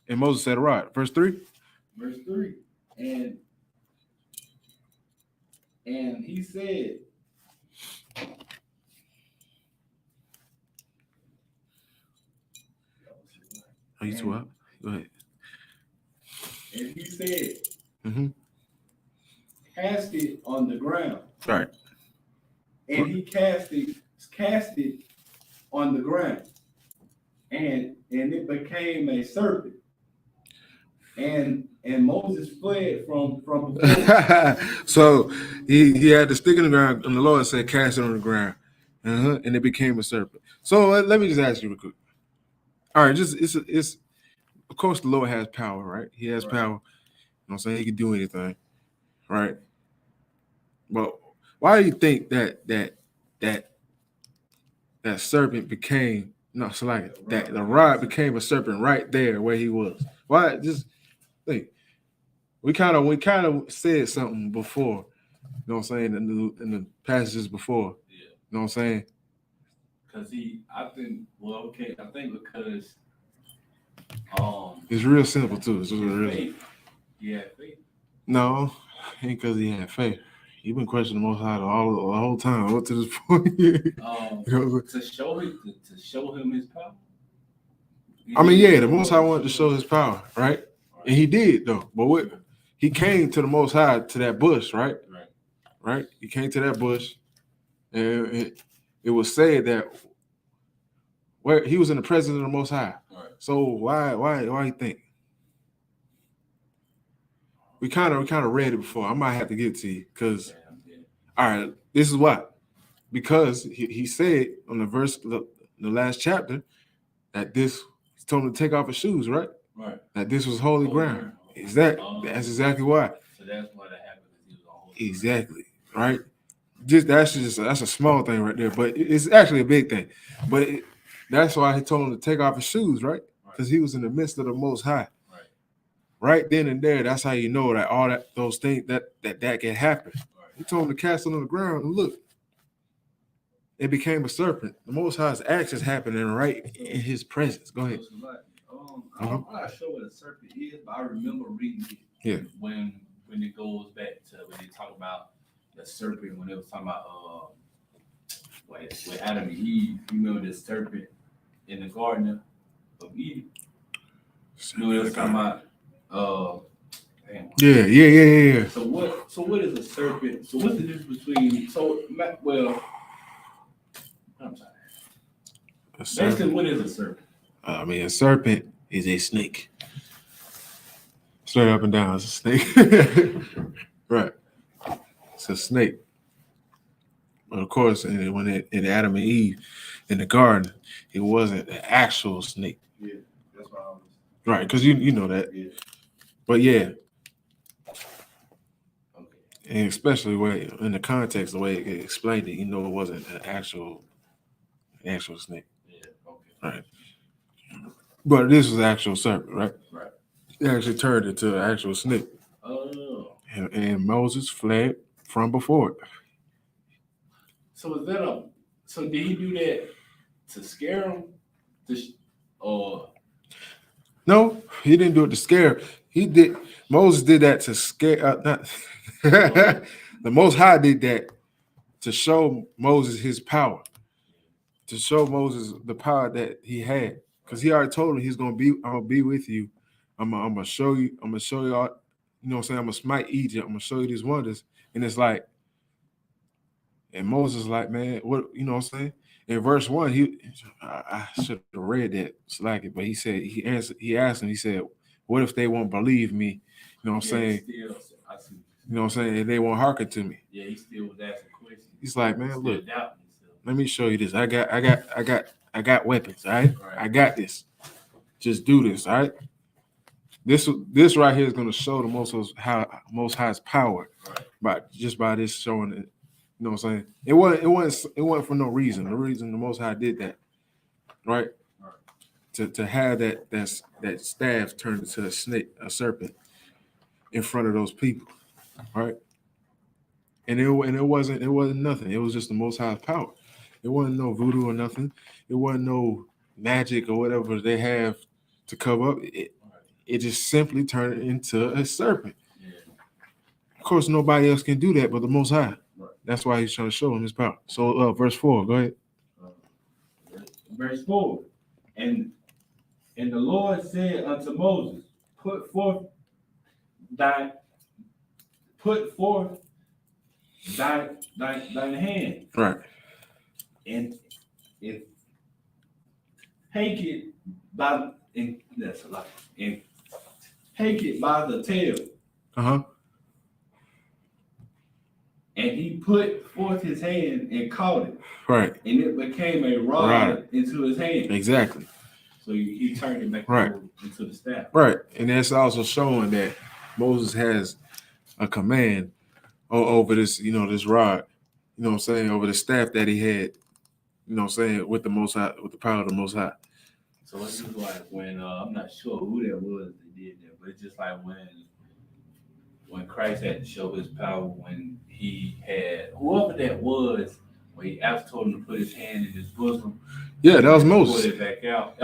and Moses said a rod. Verse 3. Verse 3. And he said, Are you too up? Go ahead. And he said, cast it on the ground. Right. And he cast it on the ground. And it became a serpent. And Moses fled from So he had the stick in the ground, and the Lord said, cast it on the ground. And it became a serpent. So let me just ask you real quick. All right, it's of course the Lord has power, right? He has power. You know what I'm saying? He can do anything, right? But why do you think that serpent became that the rod became a serpent right there where he was? Why? Just think. we kind of said something before. You know what I'm saying in the passages before. Yeah. You know what I'm saying? Because I think because It's real simple too. It's just real. faith. Yeah, faith. No, ain't because he had faith. He been questioning the Most High the whole time up to this point. You know, To show him his power. I mean, yeah, the Most High wanted to show his power, right? And he did though. But what he came to the Most High to that bush, right? Right. He came to that bush, and it was said that where he was in the presence of the Most High. Right. So why you think? We kind of read it before. I might have to give it to you because, all right, this is why. Because he said on the last chapter that he told him to take off his shoes, right? Right. That this was holy ground. That's exactly why. So that's why that happened. He was on holy exactly ground. Right. That's a small thing right there, but it's actually a big thing. But that's why he told him to take off his shoes, right? Because he was in the midst of the Most High. Right then and there, that's how you know that all those things that can happen. Right. He told him to cast it on the ground, and look, it became a serpent. The Most High's actions happening right in His presence. Go ahead. I'm not sure what a serpent is, but I remember reading it. Yeah. When it goes back to when they talk about the serpent, when they was talking about with Adam and Eve. You remember the serpent in the Garden of Eden? You know what they was talking about? Yeah. So what is a serpent? So what's the difference between I'm sorry. Basically, what is a serpent? I mean, a serpent is a snake. Straight up and down, it's a snake. Right. It's a snake. But of course, when in Adam and Eve in the garden, it wasn't an actual snake. Yeah, that's why I was. Right, because you know that. Yeah. But yeah. And especially in the context, the way it explained it, it wasn't an actual snake. Yeah, okay. Right. But this was an actual serpent, right? Right. It actually turned into an actual snake. Oh. And Moses fled from before it. So so did he do that to scare him? No, he didn't do it to scare. Moses did that to scare. The Most High did that to show Moses his power, to show Moses the power that he had, because he already told him I'm gonna be with you. I'm gonna show you all. You know what I'm saying? I'm gonna smite Egypt. I'm gonna show you these wonders. And it's like, and Moses like, man, what you know what I'm saying? In verse 1, I should have read that slacking, but he asked him, he said, what if they won't believe me? You know what I'm saying? You know what I'm saying? And they won't hearken to me. Yeah, he still was asking questions. He's like, man, look, let me show you this. I got weapons, all right? I got this. Just do this, all right? This right here is gonna show the Most High's power, by this showing it. You know what I'm saying? It wasn't for no reason. The reason the Most High did that, right? To have that staff turned into a serpent in front of those people, right? And it wasn't nothing. It was just the Most High's power. It wasn't no voodoo or nothing. It wasn't no magic or whatever they have to cover up. It just simply turned into a serpent. Yeah. Of course, nobody else can do that but the Most High. Right. That's why he's trying to show him his power. So, verse 4, go ahead. Verse 4, and the Lord said unto Moses, put forth thine hand. Right. And take it by the tail. Uh-huh. And he put forth his hand and caught it. Right. And it became a rod into his hand. Exactly. So he turned it back into the staff. Right. And that's also showing that Moses has a command over this, this rod, you know what I'm saying, over the staff that he had, you know what I'm saying, with the Most High, with the power of the Most High. So it's just like when, I'm not sure who that was that did that, but it's just like when when Christ had to show his power, when he had whoever that was, when he asked told him to put his hand in his bosom. Yeah, that was and Moses. Pull it back out.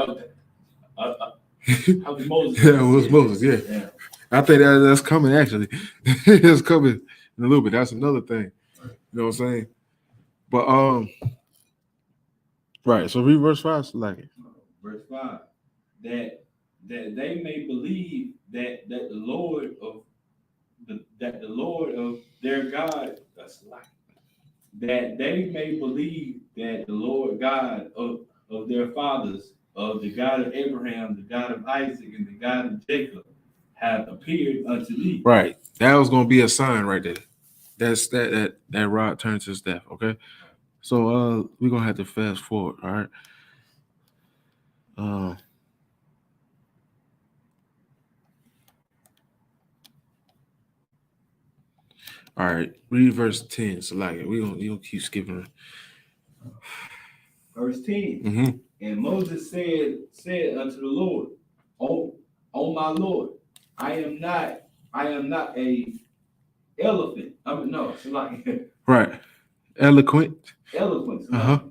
How was Moses? Yeah, it was Moses. Yeah. I think that's coming actually. It's coming in a little bit. That's another thing. You know what I'm saying? But right. So read verse 5, like it. Verse 5. That they may believe that the Lord of their God, that's like that they may believe that the Lord God of their fathers, of the God of Abraham, the God of Isaac, and the God of Jacob, have appeared unto thee. Right. That was gonna be a sign right there. That's that rod turns to staff. Okay. So we're gonna have to fast forward. All right. All right. Read verse 10. So like it. We gonna keep skipping. Verse 10. And Moses said unto the Lord, Oh my Lord, I am not a elephant. No, it's like right. Eloquent.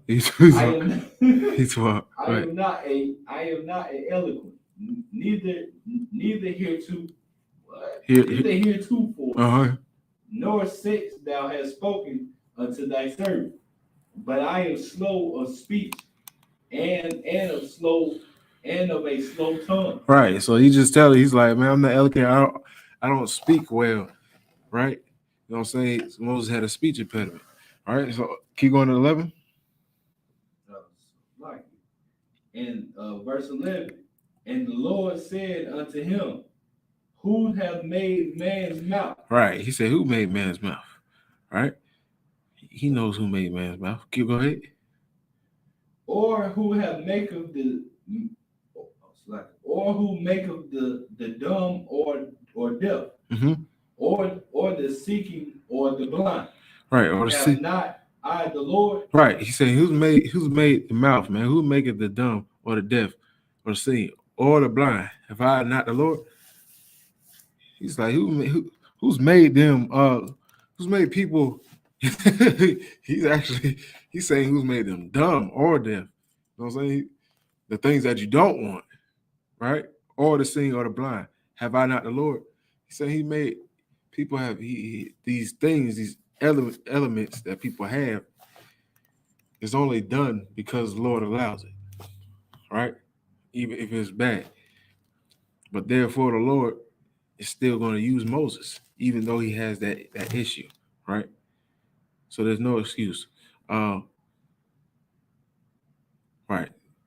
He's I am he's what? I am not a eloquent, neither heretofore, nor since thou hast spoken unto thy servant, but I am slow of speech and of a slow tongue. Right. So he just tell he's like, man, I'm not eloquent. I don't speak well. Right. You know what I'm saying? So Moses had a speech impediment. All right. So keep going to 11. And verse 11. And the Lord said unto him, Who have made man's mouth? Right. He said, Who made man's mouth? Right. He knows who made man's mouth. Keep go ahead. Or who have make of the dumb or deaf, or the seeking or the blind. Right. Or have not I the Lord? Right. He said, Who's made the mouth, man? Who maketh the dumb or the deaf or the seeing or the blind? Have I not the Lord? He's like, who's made them? Who's made people? He's saying who's made them dumb or deaf. You know what I'm saying? The things that you don't want, right? Or the seeing or the blind. Have I not the Lord? He said he made people have these things, these elements that people have. It's only done because the Lord allows it, right? Even if it's bad. But therefore the Lord is still going to use Moses, even though he has that issue, right? So there's no excuse. Right.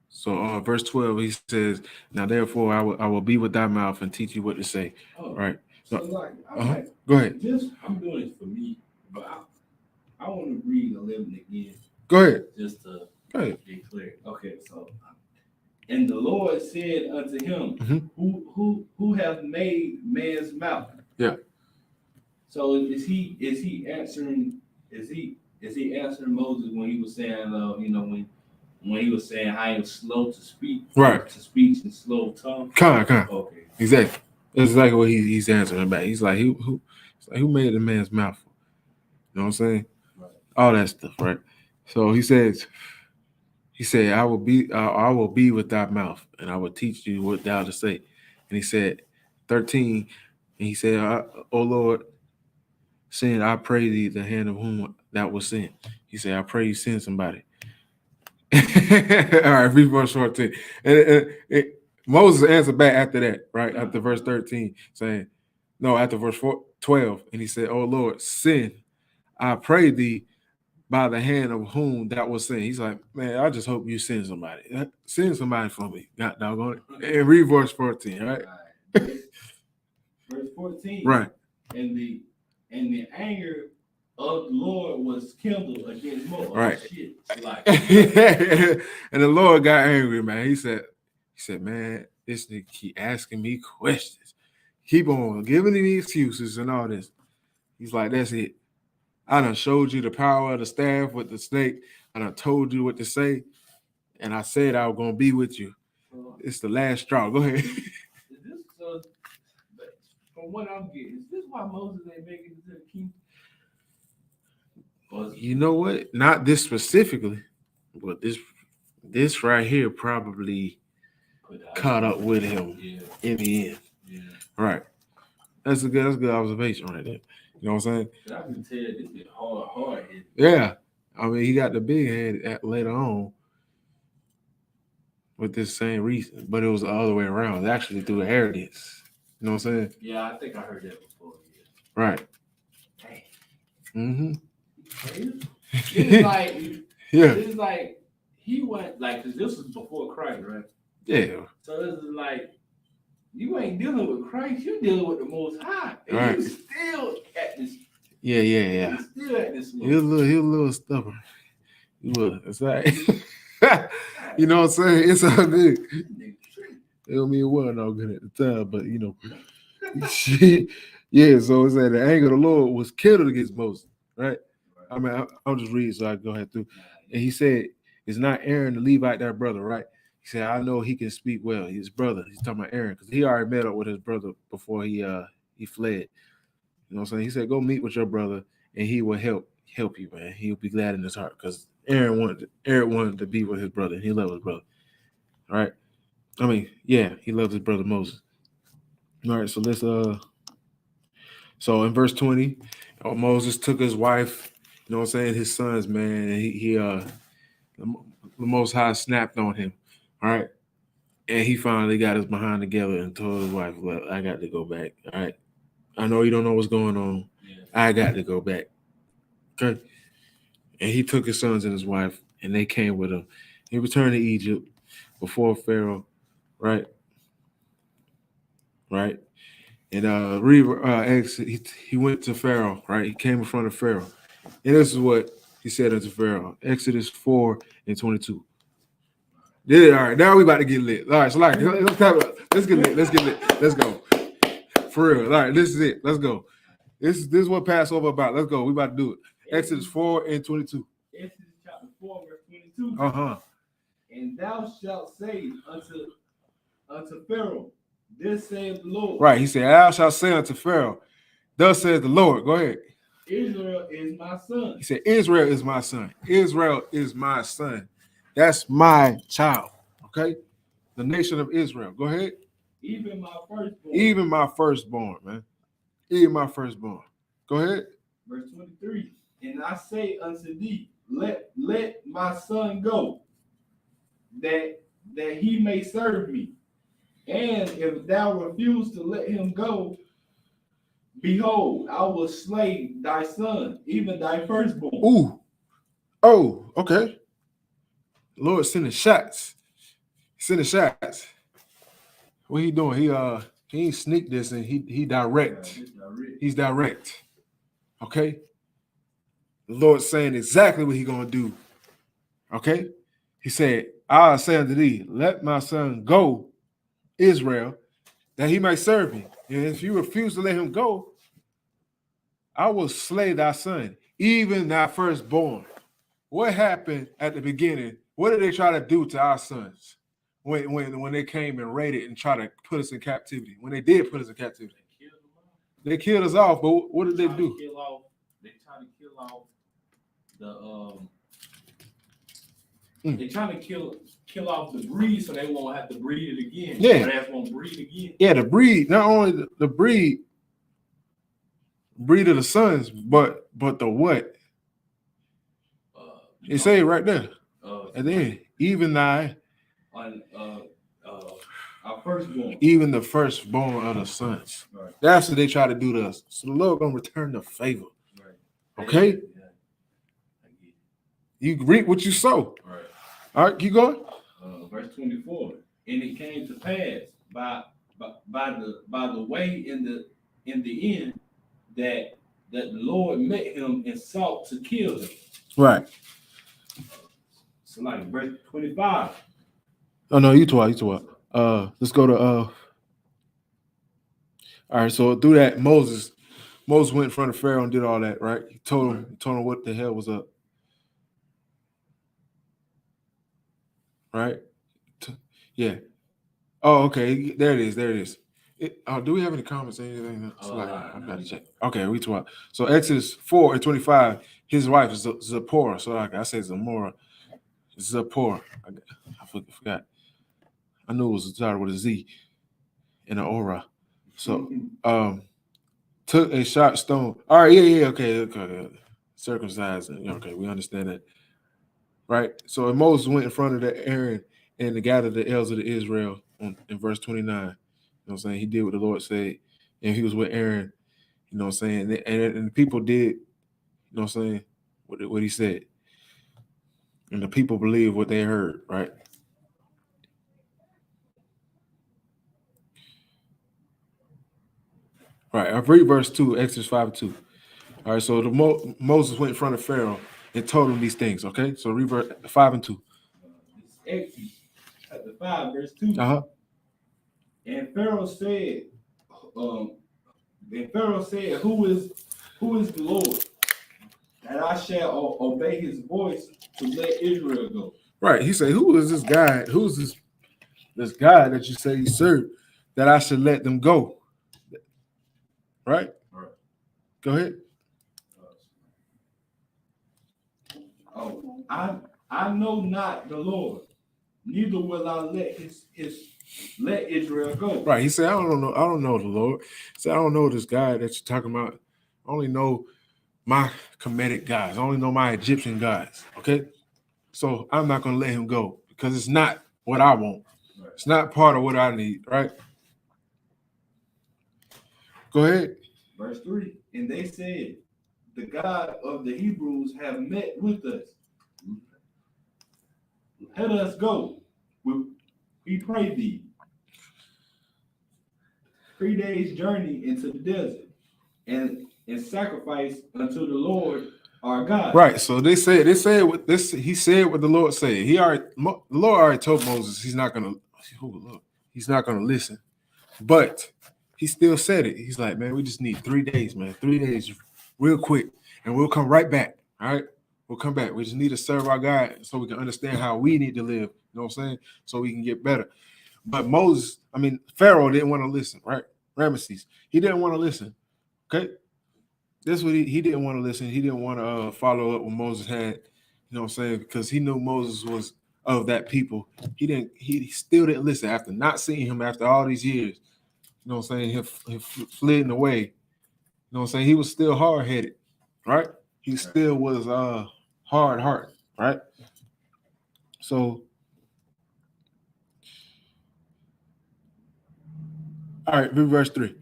So verse 12, he says, Now therefore I will be with thy mouth and teach you what to say. Right. So go ahead. I'm doing it for me, but I want to read 11 again. Go ahead. Just to be clear. Okay, so and the Lord said unto him, Who have made man's mouth? Yeah. So is he answering Moses when he was saying when he was saying I am slow to speak, right? To speech and slow tongue. Okay. Exactly. That's exactly what he's answering back. He's like, who made the man's mouth? You know what I'm saying? Right. All that stuff, right? So he said, I will be with thy mouth, and I will teach you what thou to say. And he said, 13, and he said, O Lord, send, I pray thee, the hand of whom thou was sent. He said, I pray you send somebody. All right, read verse 14. And Moses answered back after that, right? After verse 13, saying, no, after verse 12. And he said, Oh Lord, send, I pray thee, by the hand of whom that was sent. He's like, man, I just hope you send somebody. Send somebody for me. God doggone it. And read verse 14, right? Verse 14. Right. And the anger of the Lord was kindled against Moses. Right. And the Lord got angry, man. He said, man, this nigga keep asking me questions. Keep on giving me excuses and all this. He's like, that's it. I done showed you the power of the staff with the snake. I done told you what to say. And I said I was going to be with you. It's the last straw. Go ahead. Is this from from what I'm getting, is this why Moses ain't making it to the kingdom? You know what? Not this specifically, but this right here probably caught up with him in the end. Yeah. Right. That's a good observation right there. You know what I'm saying? I can tell this is hard. Yeah. I mean, he got the big head later on with this same reason, but it was the other way around. It's actually through the arrogance. You know what I'm saying? Yeah, I think I heard that before. Yeah. Right. Dang. It's like it's like he went like, because this was before Christ, right? Yeah. So this is like, you ain't dealing with Christ, you dealing with the Most High, and right. you still at this. Yeah. You still at this. He was a little stubborn. He was. It's like, you know what I'm saying? It's all good. It don't mean it wasn't all good at the time, but you know, yeah. So it's like the anger of the Lord was kindled against Moses, right? I mean, I'll just read so I can go ahead through. And he said, "It's not Aaron the Levite, their brother, right?" He said, "I know he can speak well. His brother." He's talking about Aaron because he already met up with his brother before he fled. You know what I'm saying? He said, "Go meet with your brother, and he will help you, man. He'll be glad in his heart because Aaron wanted to be with his brother. And he loved his brother, all right? I mean, yeah, he loved his brother Moses. All right, so let's So in verse 20, Moses took his wife, you know what I'm saying, his sons, man, and the Most High snapped on him, all right? And he finally got his behind together and told his wife, "Look, I got to go back, all right? I know you don't know what's going on. Yeah. I got to go back, okay?" And he took his sons and his wife, and they came with him. He returned to Egypt before Pharaoh, right? Right? And he went to Pharaoh, right? He came in front of Pharaoh. And this is what he said unto Pharaoh. Exodus 4:22. Yeah, all right. Now we about to get lit. All right, so like let's get lit. Let's go. For real. All right, this is it. Let's go. This is what Passover about. Let's go. We about to do it. Exodus 4:22. Exodus chapter 4, verse 22. Uh-huh. And thou shalt say unto Pharaoh, this saith the Lord. Right. He said, "Thou shalt say unto Pharaoh, thus says the Lord." Go ahead. Israel is my son. He said, "Israel is my son. Israel is my son. That's my child." Okay? The nation of Israel. Go ahead. Even my firstborn. Even my firstborn, man. Even my firstborn. Go ahead. Verse 23. And I say unto thee, let my son go, that he may serve me. And if thou refuse to let him go, behold, I will slay thy son, even thy firstborn. Ooh. Oh, okay. Lord sending shots. Sending shots. What he doing? He ain't sneak this, and he direct. He's direct. Okay. The Lord's saying exactly what he's gonna do. Okay. He said, "I'll say unto thee, let my son go, Israel, that he may serve me. And if you refuse to let him go, I will slay thy son, even thy firstborn." What happened at the beginning? What did they try to do to our sons when they came and raided and tried to put us in captivity? When they did put us in captivity, they killed us off. But what did they do? They tried to kill off the They trying to kill off the breed so they won't have to breed it again. Yeah, they won't breed again. Yeah, the breed, not only the breed of the sons, but the what? It say it right there at the end. Even thy our firstborn. Even the firstborn of the sons. Right. That's what they try to do to us. So the Lord gonna return the favor. Right. Okay? Yeah. You reap what you sow. Right. All right, keep going. Verse 24. And it came to pass by the way in the end that the Lord met him and sought to kill him. Right. So like verse 25. Oh no, you talk. Let's go to all right, so through that, Moses went in front of Pharaoh and did all that, right? He told him what the hell was up. Right? Yeah. Oh, okay. There it is. Do we have any comments or anything? I gotta check. Okay, we 12. So Exodus 4:25, his wife is Zipporah. So like I say Zamora, Zipporah. I forgot. I knew it was started with a Z and an aura. So took a sharp stone. All right, yeah, okay. Circumcised. Okay, we understand that. Right. So Moses went in front of the Aaron and gathered the elders of the Israel in verse 29. You know what I'm saying? He did what the Lord said, and he was with Aaron, you know what I'm saying? And the people did, you know what I'm saying, what he said. And the people believed what they heard, right? Right. I read verse 2, Exodus 5:2. All right, so Moses went in front of Pharaoh and told him these things, okay? So read verse 5 and 2. Exodus chapter 5, verse 2. Uh-huh. And Pharaoh said, who is the Lord, that I shall obey his voice to let Israel go? Right. He said, who is this guy? Who's this guy that you say you serve, that I should let them go? Right? Go ahead. I know not the Lord, neither will I let Israel go. Right. He said, I don't know the Lord. He said, I don't know this guy that you're talking about. I only know my Kemetic gods. I only know my Egyptian gods. Okay. So I'm not gonna let him go because it's not what I want. Right. It's not part of what I need, right? Go ahead. Verse 3. And they said, the God of the Hebrews have met with us. Let us go. We pray thee. 3 days' journey into the desert, and sacrifice unto the Lord our God. Right. So they said what this. He said what the Lord said. The Lord already told Moses he's not gonna listen, but he still said it. He's like, man, we just need 3 days, man. 3 days, real quick, and we'll come right back. All right, we'll come back. We just need to serve our God so we can understand how we need to live. You know what I'm saying? So we can get better. But Pharaoh didn't want to listen, right? Ramesses, he didn't want to listen. Okay. This what he didn't want to listen. He didn't want to follow up what Moses had, you know what I'm saying? Because he knew Moses was of that people. He still didn't listen after not seeing him after all these years. You know what I'm saying? He flitting away. You know what I'm saying? He was still hard-headed, right? He still was hard heart, right? So, all right, read verse 3.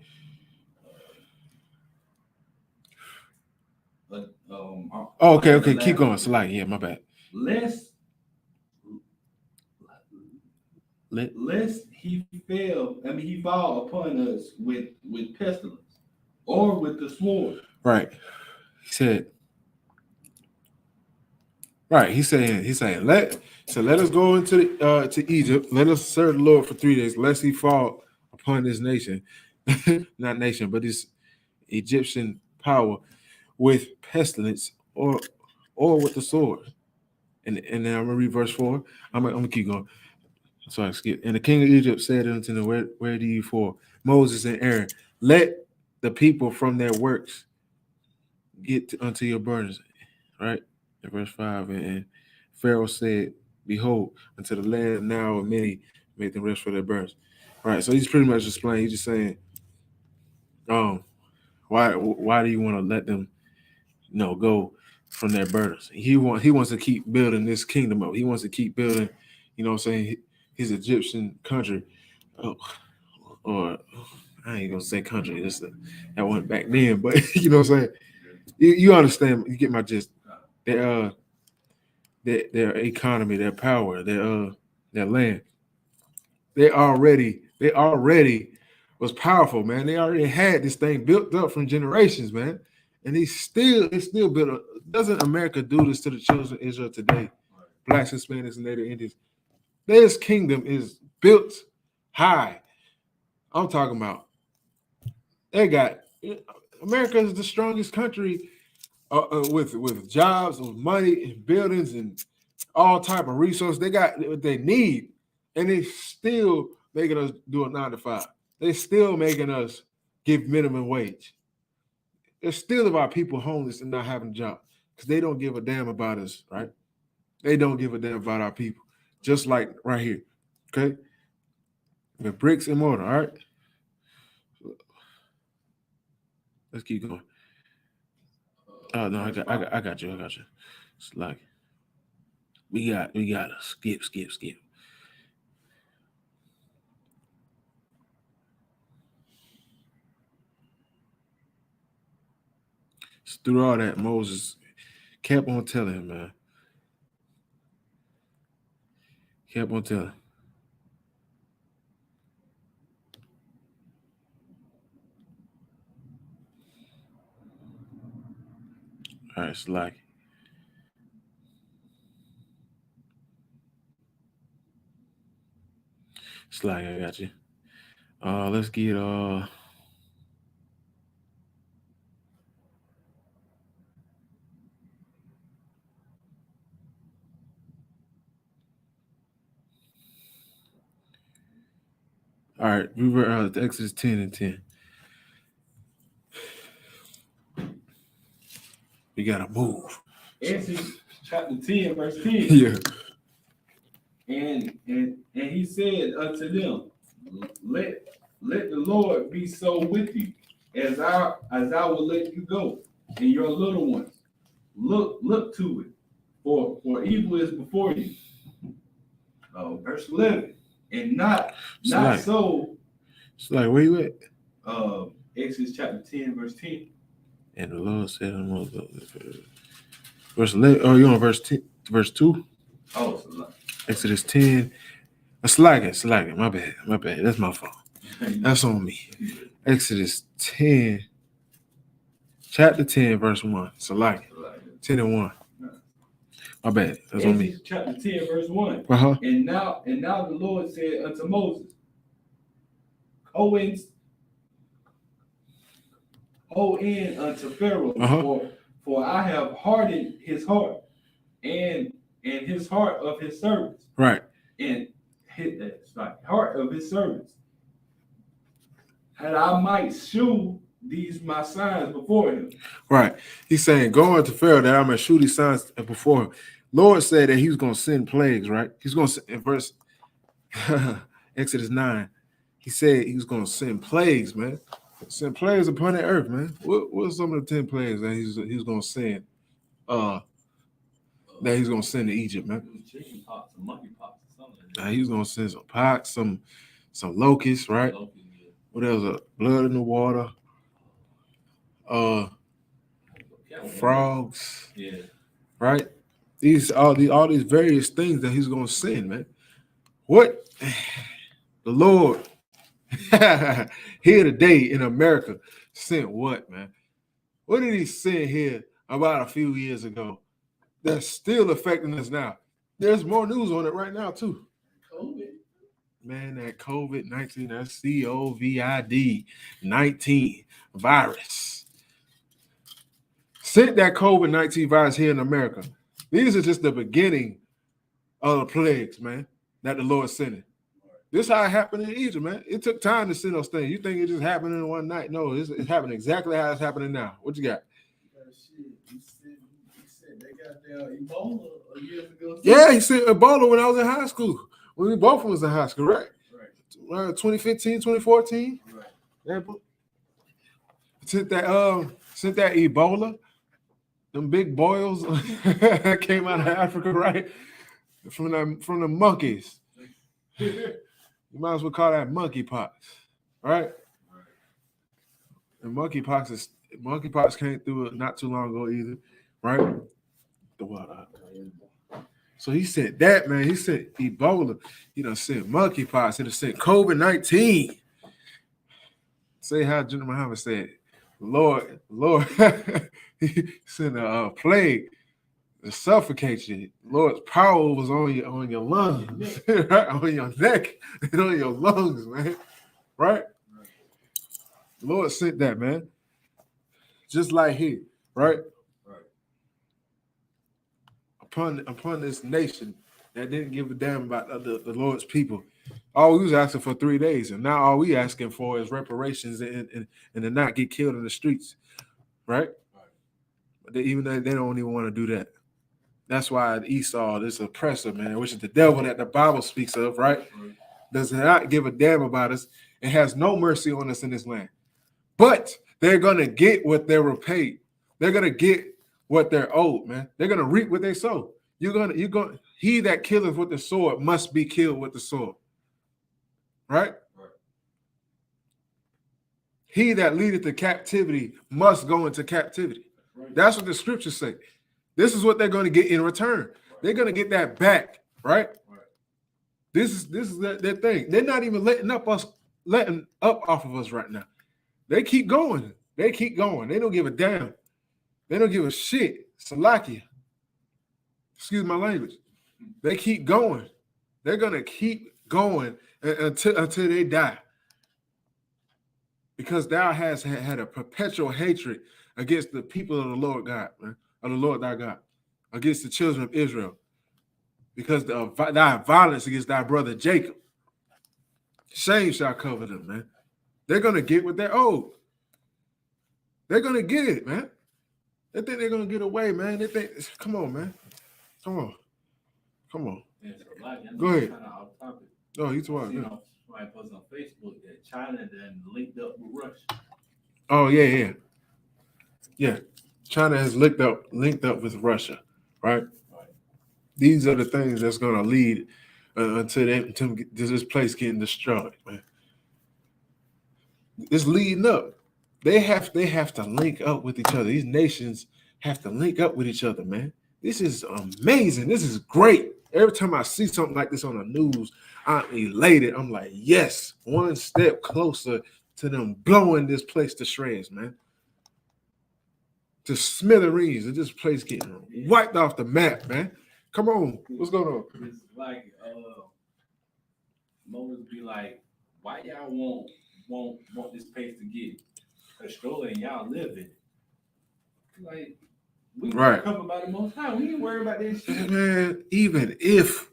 Okay, keep going. Salaki, yeah, my bad. Lest he fall upon us with pestilence or with the sword. Right. He said, let us go into to Egypt. Let us serve the Lord for 3 days, lest he fall upon this nation, not nation, but this Egyptian power with pestilence or with the sword. And then I'm gonna read verse 4. I'm gonna keep going. Sorry, skip. And the king of Egypt said unto them, where do you for Moses and Aaron? Let the people from their works get unto your burdens. Right? In verse 5. And Pharaoh said, behold, unto the land now of many make them rest for their burdens. Right. So he's pretty much explaining, he's just saying, why do you want to let them go from their burdens? He wants to keep building this kingdom up. He wants to keep building, you know what I'm saying, his Egyptian country. Or I ain't gonna say country, that went back then, but you know what I'm saying? You understand, you get my gist. Their economy, their power, their land. They already was powerful, man. They already had this thing built up from generations, man. And it's still built up. Doesn't America do this to the children of Israel today? Blacks, Hispanics, and Native Indians. This kingdom is built high. I'm talking about America is the strongest country with jobs, with money, and buildings, and all type of resources. They got what they need, and they still making us do a 9 to 5. They're still making us give minimum wage. There's still about people homeless and not having a job because they don't give a damn about us, right? They don't give a damn about our people. Just like right here, okay? With bricks and mortar, all right? Let's keep going. Oh no, I got you. It's like we gotta skip. Through all that, Moses kept on telling him, man. Kept on telling. All right, it's like I got you. Let's get all right, we were Exodus 10 and 10. We gotta move. Exodus chapter 10, verse 10. Yeah. And he said unto them, let the Lord be so with you, as I will let you go, and your little ones. Look to it, for evil is before you. Verse 11. And not so. It's like, where you at? Exodus chapter 10, verse 10. And the Lord said, verse 11. Oh, you on verse 2? Oh, it's a lot. Exodus 10. Slacking. My bad. That's my fault. That's on me. Exodus 10, chapter 10, verse 1. Slacking. 10 and 1. My bad. That's on me. Chapter 10, verse 1. Uh-huh. And now the Lord said unto Moses, Go in unto Pharaoh, for I have hardened his heart and his heart of his servants. Right. And heart of his servants. And I might shew these my signs before him. Right. He's saying, go unto Pharaoh that I may shew these signs before him. Lord said that he was going to send plagues, right? He's going to, in verse Exodus 9, he said he was going to send plagues, man. Send plagues upon the earth, man. What are some of the 10 plagues that he's going to send? That he's going to send to Egypt, man. Chicken-pox, some monkeypox, something. He's going to send some pox, some locusts, right? What else? Blood in the water. Frogs. Yeah. Right? All these various things that he's going to send, man. What the Lord here today in America sent what, man? What did he send here about a few years ago that's still affecting us now? There's more news on it right now, too. COVID. Man, that COVID-19, that's COVID-19 virus. Sent that COVID-19 virus here in America. These are just the beginning of the plagues, man, that the Lord sent. This is how it happened in Egypt, man. It took time to send those things. You think it just happened in one night? No, it's happening exactly how it's happening now. What you got? He said they got their Ebola years ago. Yeah, he sent Ebola when I was in high school. When we both was in high school, right? Right. 2015, 2014. Right. Yeah, sent that Ebola. Them big boils came out of Africa, right? From the monkeys. You might as well call that monkeypox, right? And monkeypox came through it not too long ago either, right? So he said that, man. He said Ebola. He done sent monkeypox. He done sent COVID-19. Say how General Muhammad said, Lord, he sent a plague to suffocate you. Lord's power was on your lungs, right? On your neck and on your lungs, man. Right? The Lord sent that, man. Just like here, right? Upon this nation that didn't give a damn about the Lord's people. All we was asking for 3 days, and now all we asking for is reparations and to not get killed in the streets, right? But even they don't even want to do that. That's why Esau, this oppressor, man, which is the devil that the Bible speaks of, right? Does not give a damn about us and has no mercy on us in this land. But they're gonna get what they were paid. They're gonna get what they're owed, man. They're gonna reap what they sow. You're gonna. He that killeth with the sword must be killed with the sword, right? He that leadeth to captivity must go into captivity. That's what the scriptures say. This is what they're going to get in return. They're going to get that back, right? This is their thing. They're not even letting up off of us right now. They keep going. They keep going. They don't give a damn. They don't give a shit. Salakia. Excuse my language. They keep going. They're gonna keep going until they die. Because thou hast had a perpetual hatred against the people of the Lord God, man, of the Lord thy God, against the children of Israel. Because thy violence against thy brother Jacob. Shame shall cover them, man. They're gonna get what they're owed. They're gonna get it, man. They think they're gonna get away, man. They think, come on, man. Come on. Go ahead. Oh, you talking about? Somebody posted on Facebook that China then linked up with Russia. Oh, yeah. China has linked up with Russia, right? These are the things that's gonna lead until this place getting destroyed, man. It's leading up. They have to link up with each other. These nations have to link up with each other, man. This is amazing. This is great. Every time I see something like this on the news, I'm elated. I'm like, yes, one step closer to them blowing this place to shreds, man. To smithereens, and this place getting wiped off the map, man. Come on, what's going on? It's like Moses be like, why y'all want this place to get destroyed and y'all live in it? Like, we right. Talk about the Most High. We ain't worried about this shit. Man, even if,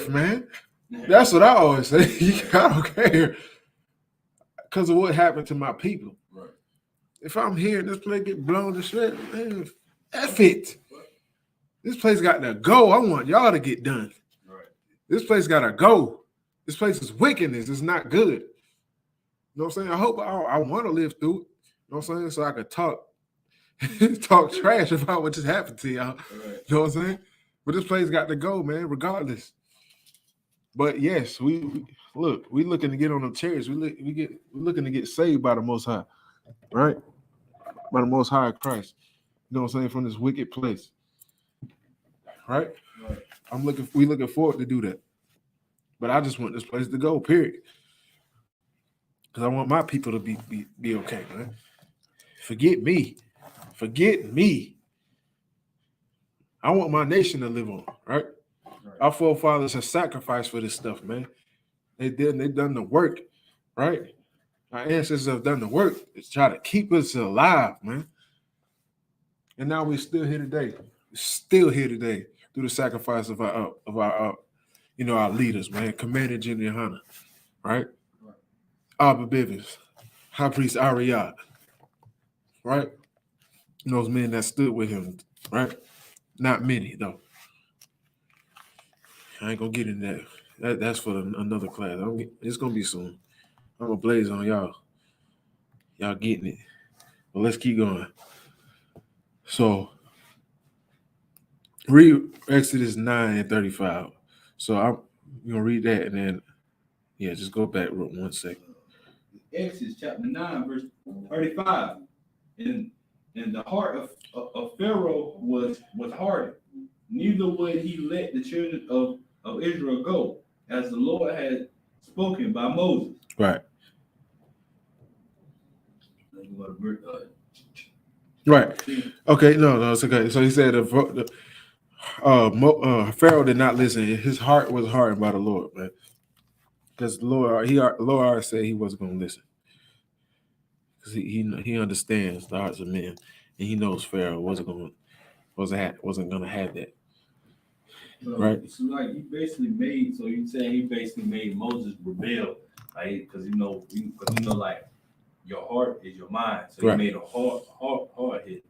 man, that's what I always say. I don't care because of what happened to my people. Right. If I'm here and this place get blown to shreds, man, F it. This place got to go. I want y'all to get done. Right. This place got to go. This place is wickedness. It's not good. You know what I'm saying? I hope I want to live through it. You know what I'm saying? So I could talk trash about what just happened to y'all. Right. You know what I'm saying? But this place got to go, man, regardless. But yes, we looking to get on them chairs. We're looking to get saved by the Most High, right? By the Most High Christ. You know what I'm saying? From this wicked place. Right? We looking forward to do that. But I just want this place to go, period. Because I want my people to be okay, man. Forget me. I want my nation to live on, right? Our forefathers have sacrificed for this stuff, man. They done the work, right? Our ancestors have done the work to try to keep us alive, man. And now we're still here today. Through the sacrifice of our our leaders, man. Commander General Hunter, right? Abba Bivens, High Priest Ariad, right? And those men that stood with him, right? Not many, though. I ain't gonna get in that. That's for another class. It's gonna be soon. I'm gonna blaze on y'all. Y'all getting it. But let's keep going. So read Exodus 9:35. So I'm gonna read that and then just go back 1 second. Exodus chapter 9, verse 35. And the heart of Pharaoh was hardened. Neither would he let the children of Israel go, as the Lord had spoken by Moses. Right. Right. Okay. No, it's okay. So he said, Pharaoh did not listen. His heart was hardened by the Lord, man. Because the Lord already said he wasn't going to listen. Because he understands the hearts of men, and he knows Pharaoh wasn't going to have that. Right. It's like he basically made. So you saying he basically made Moses rebel, right? Because like your heart is your mind. So he made a hard hit.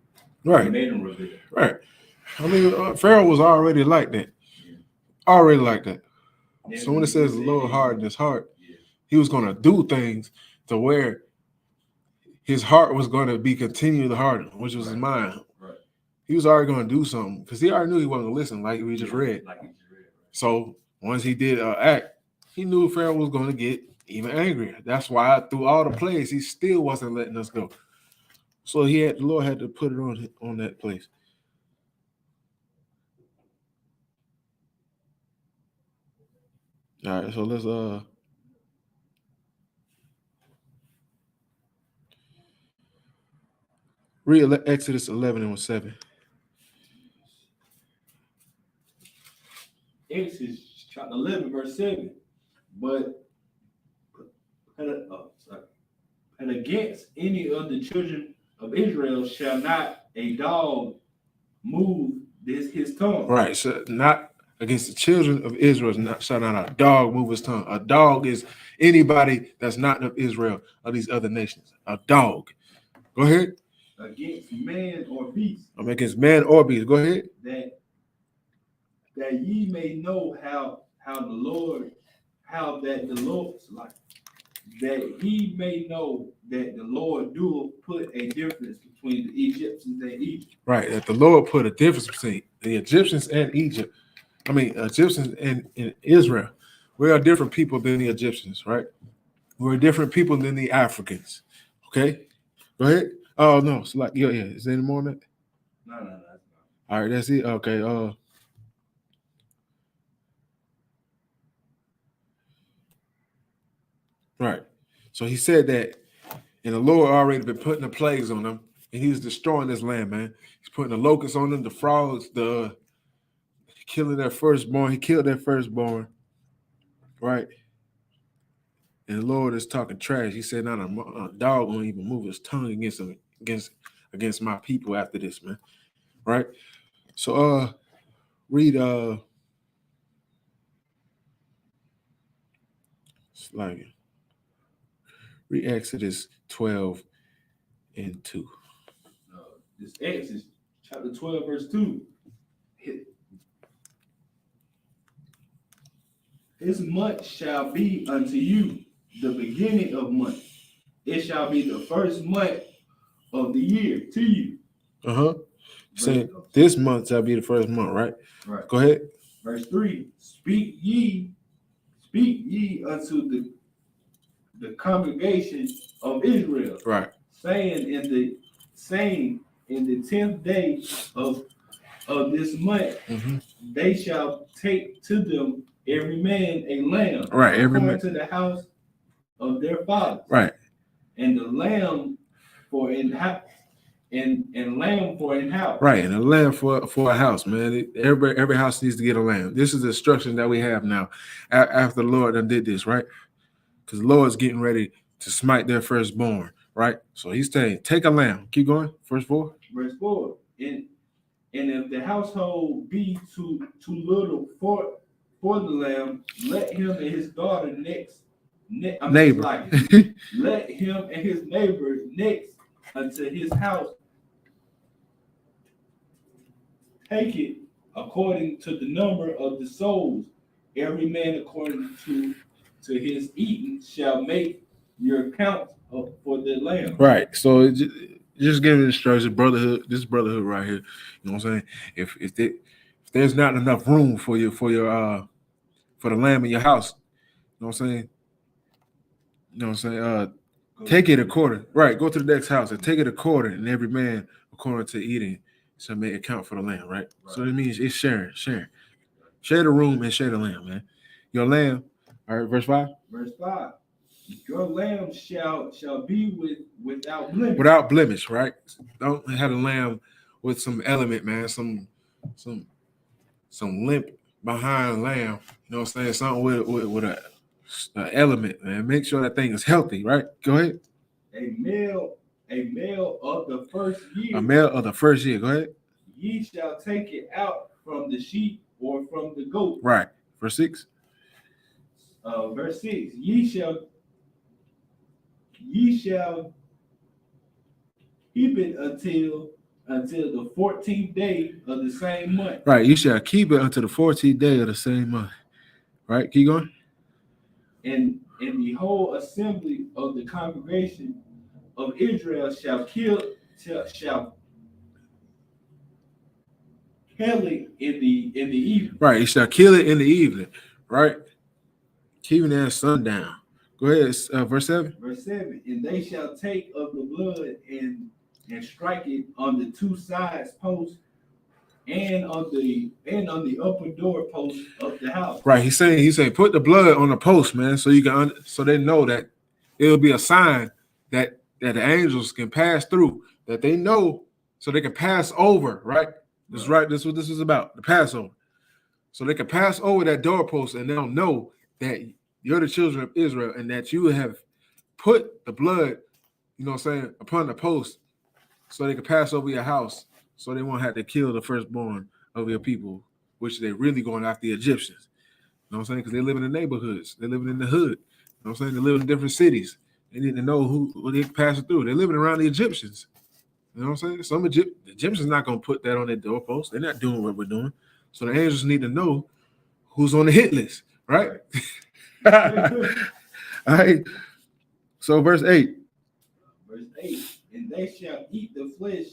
Right. He made him rebel. Right. I mean, Pharaoh was already like that. Yeah. Already like that. Yeah, so when it says the Lord hardened his heart, he was going to do things to where his heart was going to be continued to harden, which was his mind. Right. He was already going to do something because he already knew he wasn't going to listen, like we just read. So once he did act, he knew Pharaoh was going to get even angrier. That's why through all the plagues, he still wasn't letting us go. So the Lord had to put it on that place. All right, so let's read Exodus 11:7. Exodus chapter 11, verse 7. And against any of the children of Israel shall not a dog move his tongue. Right, so not against the children of Israel shall not a dog move his tongue. A dog is anybody that's not of Israel or these other nations. A dog. Go ahead. Against man or beast. I'm against man or beast. Go ahead. That ye may know how the Lord that he may know that the Lord do put a difference between the Egyptians and Egypt. Right, that the Lord put a difference between the Egyptians and Egypt. I mean, Egyptians and Israel. We are different people than the Egyptians, right? We're different people than the Africans. Okay, go ahead. Oh no, it's like yeah. Is there any more on that? No. All right, that's it. Okay. Right. So he said that, and the Lord already been putting the plagues on them, and he's destroying this land, man. He's putting the locusts on them, the frogs, killing their firstborn. He killed their firstborn, right? And the Lord is talking trash. He said, "Not a dog won't even move his tongue against my people after this, man." Right? So, read read Exodus 12:2. This Exodus chapter 12, verse 2. This month shall be unto you the beginning of month. It shall be the first month of the year to you. Saying this month shall be the first month, right? Right. Go ahead. Verse 3. Speak ye unto the congregation of Israel. Right. Saying in the 10th day of this month, they shall take to them every man a lamb, right? Every man to the house of their father, right? And the lamb for in house, and lamb for in house, right? And a lamb for a house, man. Every house needs to get a lamb. This is the instruction that we have now. After the Lord done did this, right? Because the Lord's getting ready to smite their firstborn, right? So he's saying, take a lamb. Keep going. Verse 4. Verse 4. And if the household be too little for the lamb, let him and his daughter neighbor. Let him and his neighbor next unto his house take it according to the number of the souls. Every man according to his eating shall make your account for the lamb. Right. So just giving instructions, brotherhood. This brotherhood right here. You know what I'm saying? If there's not enough room for your for the lamb in your house, you know what I'm saying? You know what I'm saying? Take it according. Right. Go to the next house and take it according, and every man according to eating shall make account for the lamb. Right. So that means it's sharing. Share the room and share the lamb, man. Your lamb. All right. Verse 5. Verse 5. Your lamb shall be without blemish. Without blemish, right? Don't have a lamb with some element, man. Some limp behind lamb. You know what I'm saying? Something with a element, man. Make sure that thing is healthy, right? Go ahead. A male of the first year. A male of the first year. Go ahead. Ye shall take it out from the sheep or from the goat. Right. Verse 6. Verse 6. Ye shall keep it until the 14th day of the same month. Right. You shall keep it until the 14th day of the same month. Right. Keep going. And the whole assembly of the congregation of Israel shall kill it in the evening. Right. You shall kill it in the evening. Right. Keeping it at sundown. Go ahead. Verse 7. Verse 7. And they shall take of the blood and strike it on the two sides posts and on the upper door post of the house. Right. He's saying put the blood on the post, man, so you can so they know that it'll be a sign that the angels can pass through, that they know, so they can pass over. Right. That's right. This is what this is about, the Passover. So they can pass over that doorpost and they'll know that you're the children of Israel and that you have put the blood, you know what I'm saying, upon the post so they can pass over your house, so they won't have to kill the firstborn of your people, which they're really going after the Egyptians. You know what I'm saying? Because they live in the neighborhoods. They're living in the hood. You know what I'm saying? They live in different cities. They need to know who they're passing through. They're living around the Egyptians. You know what I'm saying? Some Egyptians not going to put that on their doorpost. They're not doing what we're doing. So the angels need to know who's on the hit list, right? All right. So verse 8. Verse 8. And they shall eat the flesh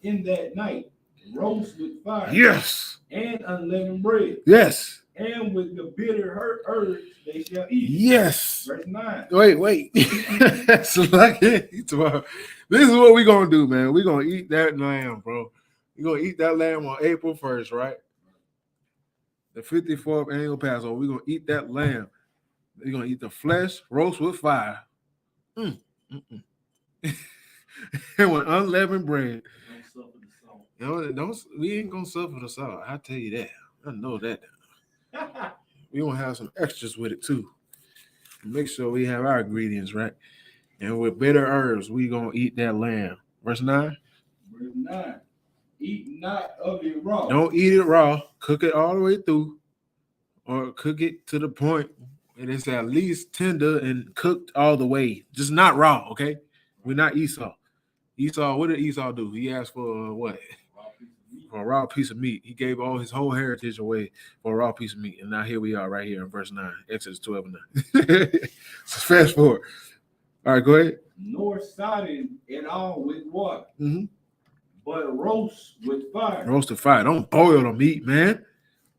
in that night, roast with fire. Yes. And unleavened bread. Yes. And with the bitter herbs they shall eat. Yes. Verse 9. Wait. So like this is what we're gonna do, man. We're gonna eat that lamb, bro. We're gonna eat that lamb on April 1st, right? The 54th annual Passover. We're gonna eat that lamb. We're gonna eat the flesh, roast with fire. And with unleavened bread. We ain't gonna suffer the salt. I tell you that. I know that. We gonna have some extras with it too. Make sure we have our ingredients right. And with bitter herbs, we gonna eat that lamb. Verse 9. Verse 9. Eat not of it raw. Don't eat it raw. Cook it all the way through, or cook it to the point and it's at least tender and cooked all the way. Just not raw, okay? We're not Esau. Esau, what did Esau do? He asked for what? For a raw piece of meat. He gave all his whole heritage away for a raw piece of meat. And now here we are right here in verse 9, Exodus 12 and 9. So fast forward. All right, go ahead. Nor sodden at all with water, but roast with fire. Roast with fire. Don't boil the meat, man.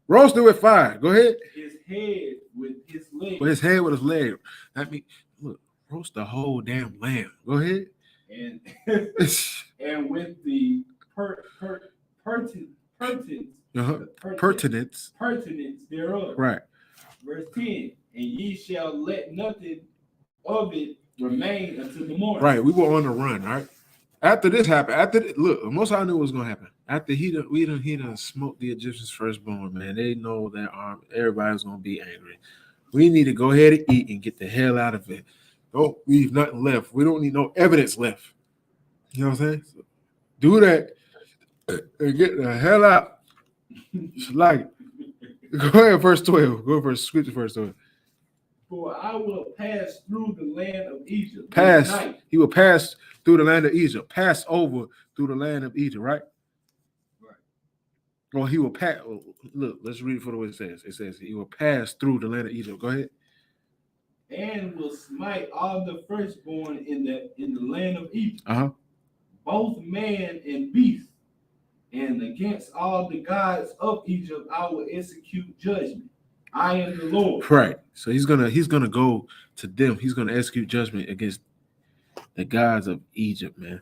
Roast it with fire. Go ahead. His head with his leg. With his head with his leg. That means, look, roast the whole damn lamb. Go ahead. And with the pertinence thereof. Right. Verse 10. And ye shall let nothing of it remain until the morning. Right. We were on the run, all right? After this happened, look, most I knew what was gonna happen. After he done smoked the Egyptians' firstborn, man. They know that everybody's gonna be angry. We need to go ahead and eat and get the hell out of it. Don't leave nothing left. We don't need no evidence left. You know what I'm saying? So do that and get the hell out. Just like it. Go ahead, verse 12. Go verse scripture verse 12. For I will pass through the land of Egypt. He will pass through the land of Egypt. Pass over through the land of Egypt, right? Right. Well, he will pass. Look, let's read it for the way it says. It says he will pass through the land of Egypt. Go ahead. And will smite all the firstborn in the land of Egypt, both man and beast, and against all the gods of Egypt I will execute judgment. I am the Lord. Right. So he's gonna go to them. He's gonna execute judgment against the gods of Egypt, man.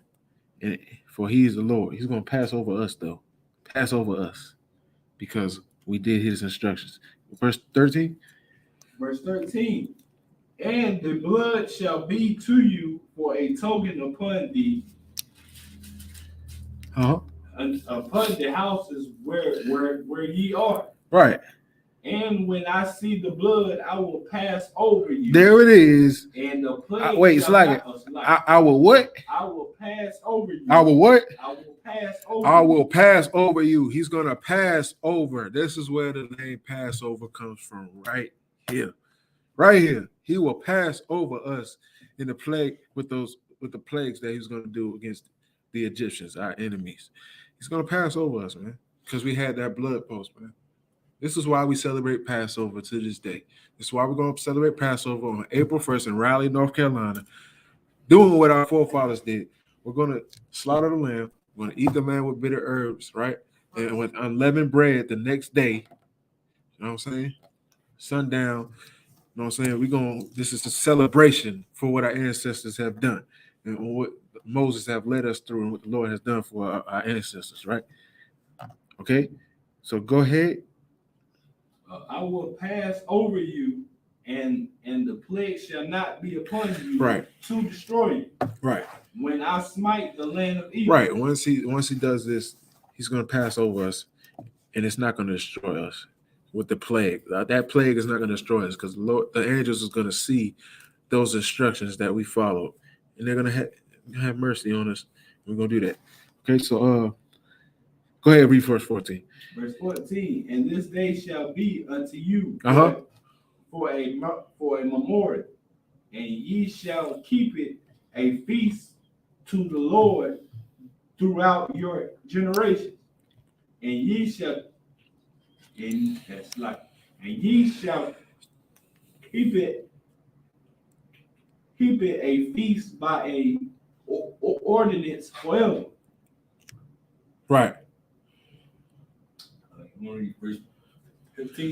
And for he is the Lord. He's gonna pass over us, though. Pass over us because we did his instructions. Verse 13. Verse 13. And the blood shall be to you for a token upon the upon the houses where ye are. Right. And when I see the blood, I will pass over you. There it is. And the plague Wait, it's like I will what? I will pass over you. I will what? I will pass over I you. will pass over you. He's going to pass over. This is where the name Passover comes from, right here. Right here. He will pass over us in the plague with the plagues that he's going to do against the Egyptians, our enemies. He's going to pass over us, man, because we had that blood post, man. This is why we celebrate Passover to this day. This is why we're going to celebrate Passover on April 1st in Raleigh, North Carolina, doing what our forefathers did. We're going to slaughter the lamb. We're going to eat the lamb with bitter herbs, right? And with unleavened bread the next day. You know what I'm saying? Sundown. You know what I'm saying? This is a celebration for what our ancestors have done and what Moses have led us through and what the Lord has done for our ancestors, right? Okay? So go ahead. I will pass over you, and the plague shall not be upon you, right, to destroy you. Right. When I smite the land of Egypt. Right. Once he does this, he's going to pass over us, and it's not going to destroy us with the plague. That plague is not going to destroy us because the angels is going to see those instructions that we followed, and they're going to have mercy on us. We're going to do that. Okay. So go ahead, read verse 14. Verse 14, and this day shall be unto you for a memorial, and ye shall keep it a feast to the Lord throughout your generations. And ye shall keep it a feast by a ordinance forever. Right.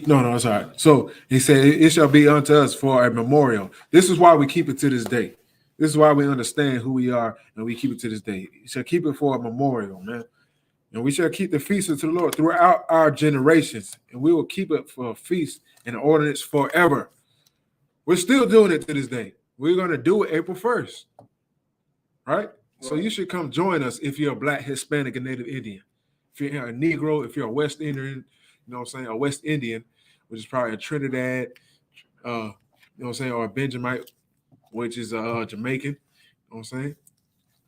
No, it's all right. So he said, it shall be unto us for a memorial. This is why we keep it to this day. This is why we understand who we are, and we keep it to this day. You shall keep it for a memorial, man. And we shall keep the feast unto the Lord throughout our generations, and we will keep it for a feast and an ordinance forever. We're still doing it to this day. We're going to do it April 1st, right? So you should come join us if you're a Black, Hispanic, and Native Indian. If you're a Negro, if you're a West Indian, you know what I'm saying, a West Indian, which is probably a Trinidad, you know what I'm saying, or a Benjamite, which is Jamaican, you know what I'm saying?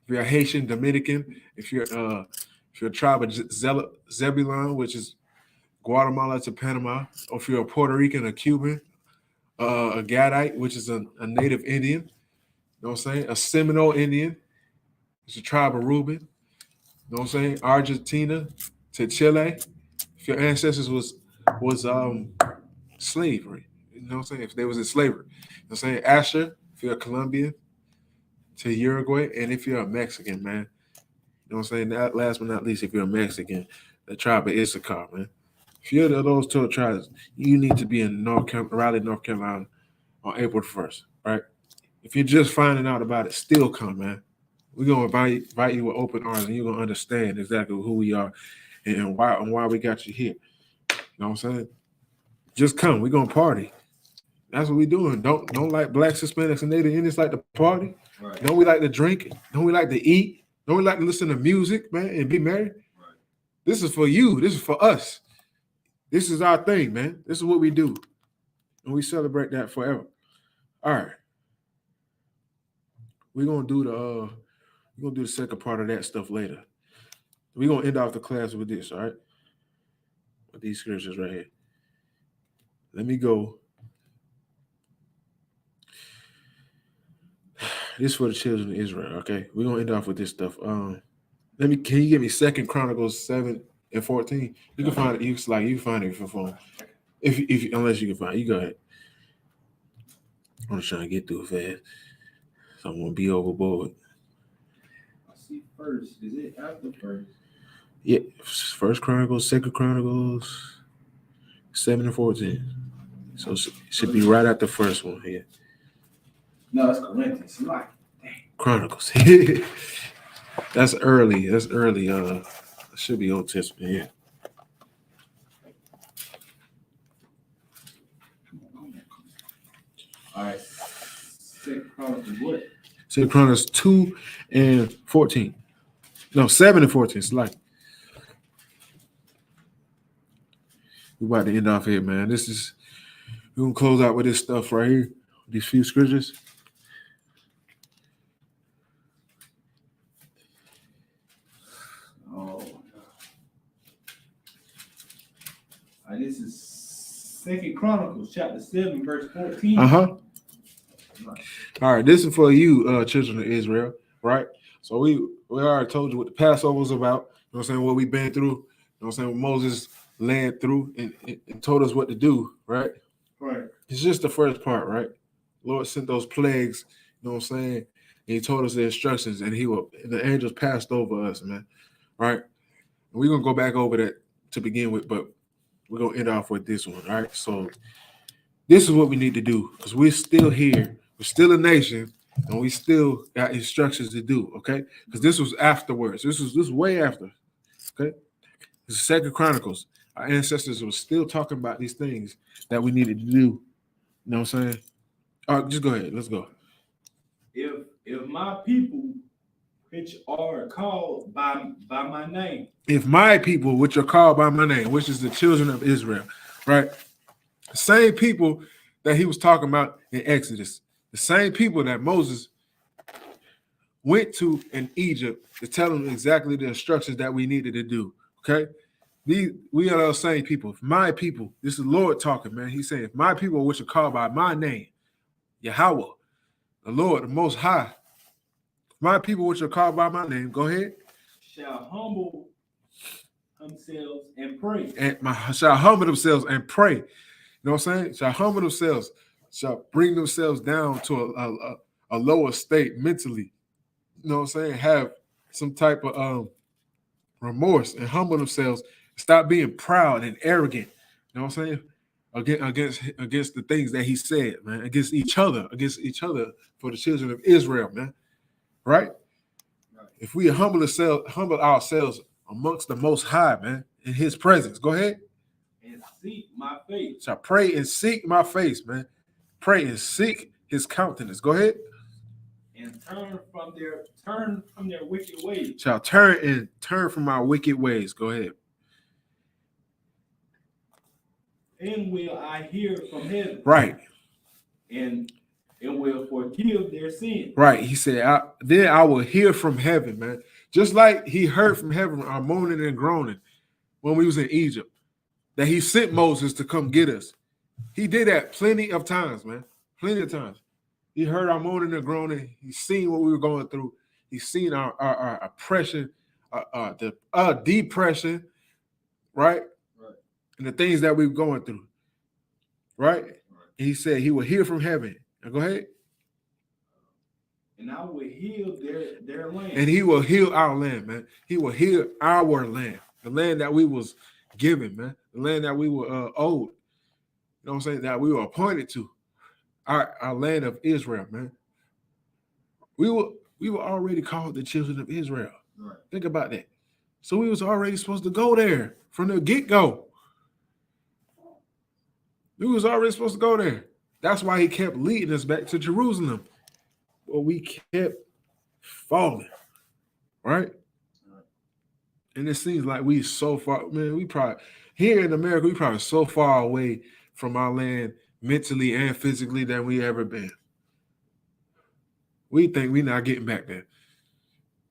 If you're a Haitian, Dominican, if you're a tribe of Zebulon, which is Guatemala to Panama, or if you're a Puerto Rican, a Cuban, a Gadite, which is a Native Indian, you know what I'm saying, a Seminole Indian, it's a tribe of Reuben, you know what I'm saying, Argentina to Chile. If your ancestors was slavery, you know what I'm saying, if they was in slavery, you know what I'm saying, Asher, if you're a Colombian to Uruguay, and if you're a Mexican, man, you know what I'm saying, last but not least, if you're a Mexican, the tribe of Issachar, man. If you're those two tribes, you need to be in Raleigh, North Carolina on April 1st, right? If you're just finding out about it, still come, man. We're going to invite you with open arms, and you're going to understand exactly who we are and why we got you here. You know what I'm saying? Just come. We're going to party. That's what we're doing. Don't like Blacks, Hispanics, and Native Indians like to party. Right. Don't we like to drink? Don't we like to eat? Don't we like to listen to music, man, and be merry? Right. This is for you. This is for us. This is our thing, man. This is what we do. And we celebrate that forever. All right. We're gonna do the second part of that stuff later. We're gonna end off the class with this, all right? With these scriptures right here. Let me go. This is for the children of Israel, okay? We're gonna end off with this stuff. Can you give me 2 Chronicles 7 and 14? You can find it. You can find it if your phone. If unless you can find it, you go ahead. I'm just trying to get through it fast. So I'm gonna be overboard. I see first. Is it after first? Yeah, 1 Chronicles, 2 Chronicles 7 and 14. So it should be right after the first one here. No, it's Corinthians. Chronicles. That's early. It should be Old Testament here. All right. 2 Chronicles what? 2 Chronicles 2 and 14. No, 7 and 14. It's like We about to end off here, man. We're gonna close out with this stuff right here. These few scriptures. Oh, this is 2 Chronicles chapter 7, verse 14. All right, this is for you, children of Israel, right? So we already told you what the Passover was about. You know what I'm saying? What we've been through. You know what I'm saying? What Moses led through and told us what to do, right? Right. It's just the first part, right? Lord sent those plagues, you know what I'm saying? And he told us the instructions, and the angels passed over us, man. Right? And we're gonna go back over that to begin with, but we're gonna end off with this one, right? So this is what we need to do, because we're still here, we're still a nation, and we still got instructions to do, okay? Because this was afterwards. This was way after. Okay. This is 2 Chronicles. Our ancestors were still talking about these things that we needed to do. You know what I'm saying? All right, just go ahead. Let's go. If my people, which are called by my name. If my people, which are called by my name, which is the children of Israel, right? The same people that he was talking about in Exodus, the same people that Moses went to in Egypt to tell them exactly the instructions that we needed to do. Okay. We are those same people. If my people, this is the Lord talking, man. He's saying, if my people, which are called by my name, Yahweh, the Lord, the Most High, my people, which are called by my name, go ahead. Shall humble themselves and pray. Shall humble themselves and pray. You know what I'm saying? Shall humble themselves, shall bring themselves down to a lower state mentally. You know what I'm saying? Have some type of remorse and humble themselves. Stop being proud and arrogant. You know what I'm saying? Against the things that he said, man. Against each other for the children of Israel, man. Right? If we humble ourselves amongst the Most High, man, in His presence, go ahead. And seek my face. Shall pray and seek my face, man. Pray and seek His countenance. Go ahead. And turn from their wicked ways. Shall turn from my wicked ways. Go ahead. And will I hear from heaven. Right. And it will forgive their sin. Right. He said, then I will hear from heaven, man. Just like he heard from heaven our moaning and groaning when we was in Egypt, that he sent Moses to come get us. He did that plenty of times, man. Plenty of times. He heard our moaning and groaning. He's seen what we were going through. He's seen our oppression, the depression, right? And the things that we're going through, right? And he said he will hear from heaven. Now go ahead. And I will heal their land. And he will heal our land, man. He will heal our land, the land that we was given, man, the land that we were owed. You know what I'm saying? That we were appointed to, our land of Israel, man. We were already called the children of Israel. Right. Think about that. So we was already supposed to go there from the get-go. We was already supposed to go there. That's why he kept leading us back to Jerusalem. But we kept falling, right? And it seems like we so far, man, we probably, here in America, we probably so far away from our land mentally and physically than we ever been. We think we're not getting back there.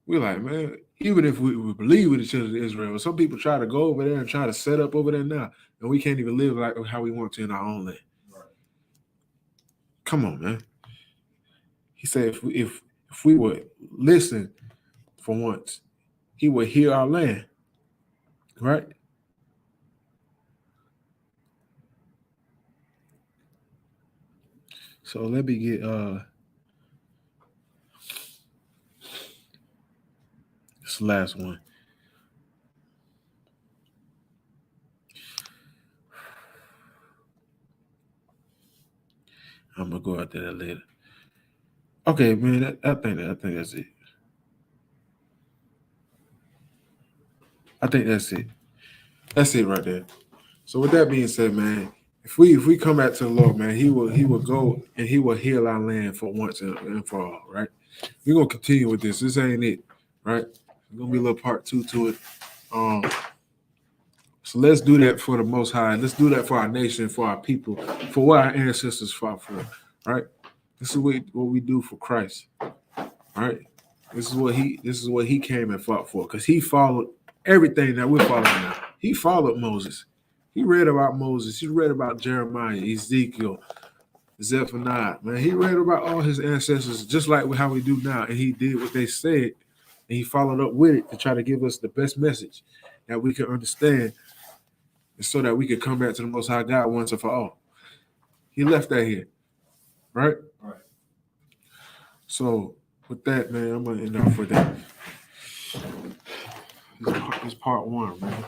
We're like, man, even if we believe with the children of Israel, some people try to go over there and try to set up over there now, and we can't even live like how we want to in our own land. Right. Come on, man. He said if we would listen for once, he would heal our land. Right? So let me get this last one. I'm gonna go out there later. Okay, man. I think that's it. I think that's it. That's it right there. So with that being said, man, if we come back to the Lord, man, he will go and he will heal our land for once and for all, right? We're gonna continue with this. This ain't it, right? There's gonna be a little part 2 to it. So let's do that for the Most High. Let's do that for our nation, for our people, for what our ancestors fought for. Right? This is what we do for Christ. All right. This is what he came and fought for, because he followed everything that we're following now. He followed Moses. He read about Moses. He read about Jeremiah, Ezekiel, Zephaniah. Man, he read about all his ancestors, just like how we do now. And he did what they said, and he followed up with it to try to give us the best message that we can understand, and so that we can come back to the Most High God once and for all. He left that here, right? Right. So with that, man, I'm gonna end off with that. This part one, man.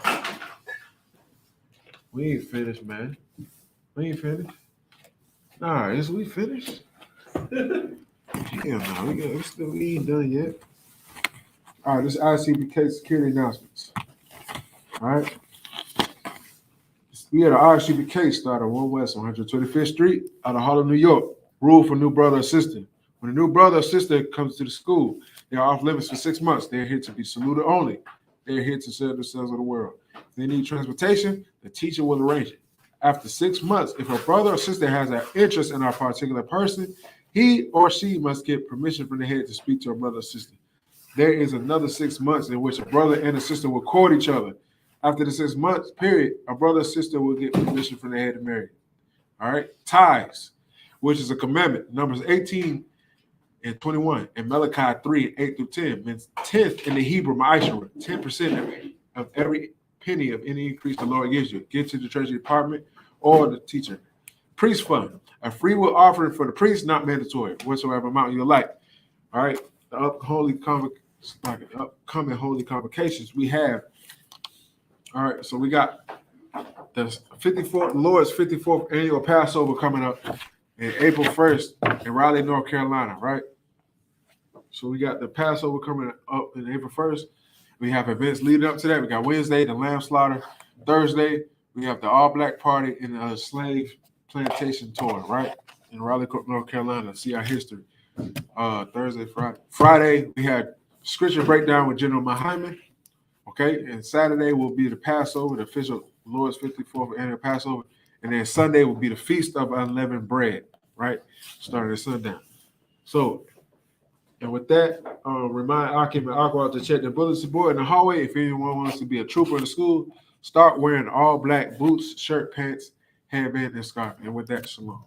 We ain't finished, man. We ain't finished. Nah, is we finished? Hell no, we ain't done yet. All right, this ICBK security announcements. All right. We had an RCBK start on 1 West 125th Street out of Harlem, New York. Rule for new brother or sister. When a new brother or sister comes to the school, they are off limits for 6 months. They're here to be saluted only. They're here to serve themselves of the world. If they need transportation, the teacher will arrange it. After 6 months, if a brother or sister has an interest in a particular person, he or she must get permission from the head to speak to a brother or sister. There is another 6 months in which a brother and a sister will court each other. After the 6 months period, a brother or sister will get permission from the head to marry. All right. Tithes, which is a commandment. Numbers 18 and 21, and Malachi 3, 8 through 10, means 10th in the Hebrew, Ma'ashera, 10% of every penny of any increase the Lord gives you. Give to the treasury department or the teacher. Priest fund, a free will offering for the priest, not mandatory, whatsoever amount you like. All right. The upcoming holy convocations we have. All right, so we got the 54th, Lord's 54th annual Passover coming up in April 1st in Raleigh, North Carolina, right? So we got the Passover coming up in April 1st. We have events leading up to that. We got Wednesday, the lamb slaughter. Thursday, we have the all-black party in the slave plantation tour, right? In Raleigh, North Carolina. See our history. Thursday, Friday. Friday, we had scripture breakdown with General Muhammad. Okay, and Saturday will be the Passover, the official Lord's 54th annual Passover, and then Sunday will be the Feast of Unleavened Bread, right? Starting at sundown. So, and with that, remind Akim and Aqua to check the bulletin board in the hallway. If anyone wants to be a trooper in the school, start wearing all black boots, shirt, pants, headband, and scarf. And with that, shalom.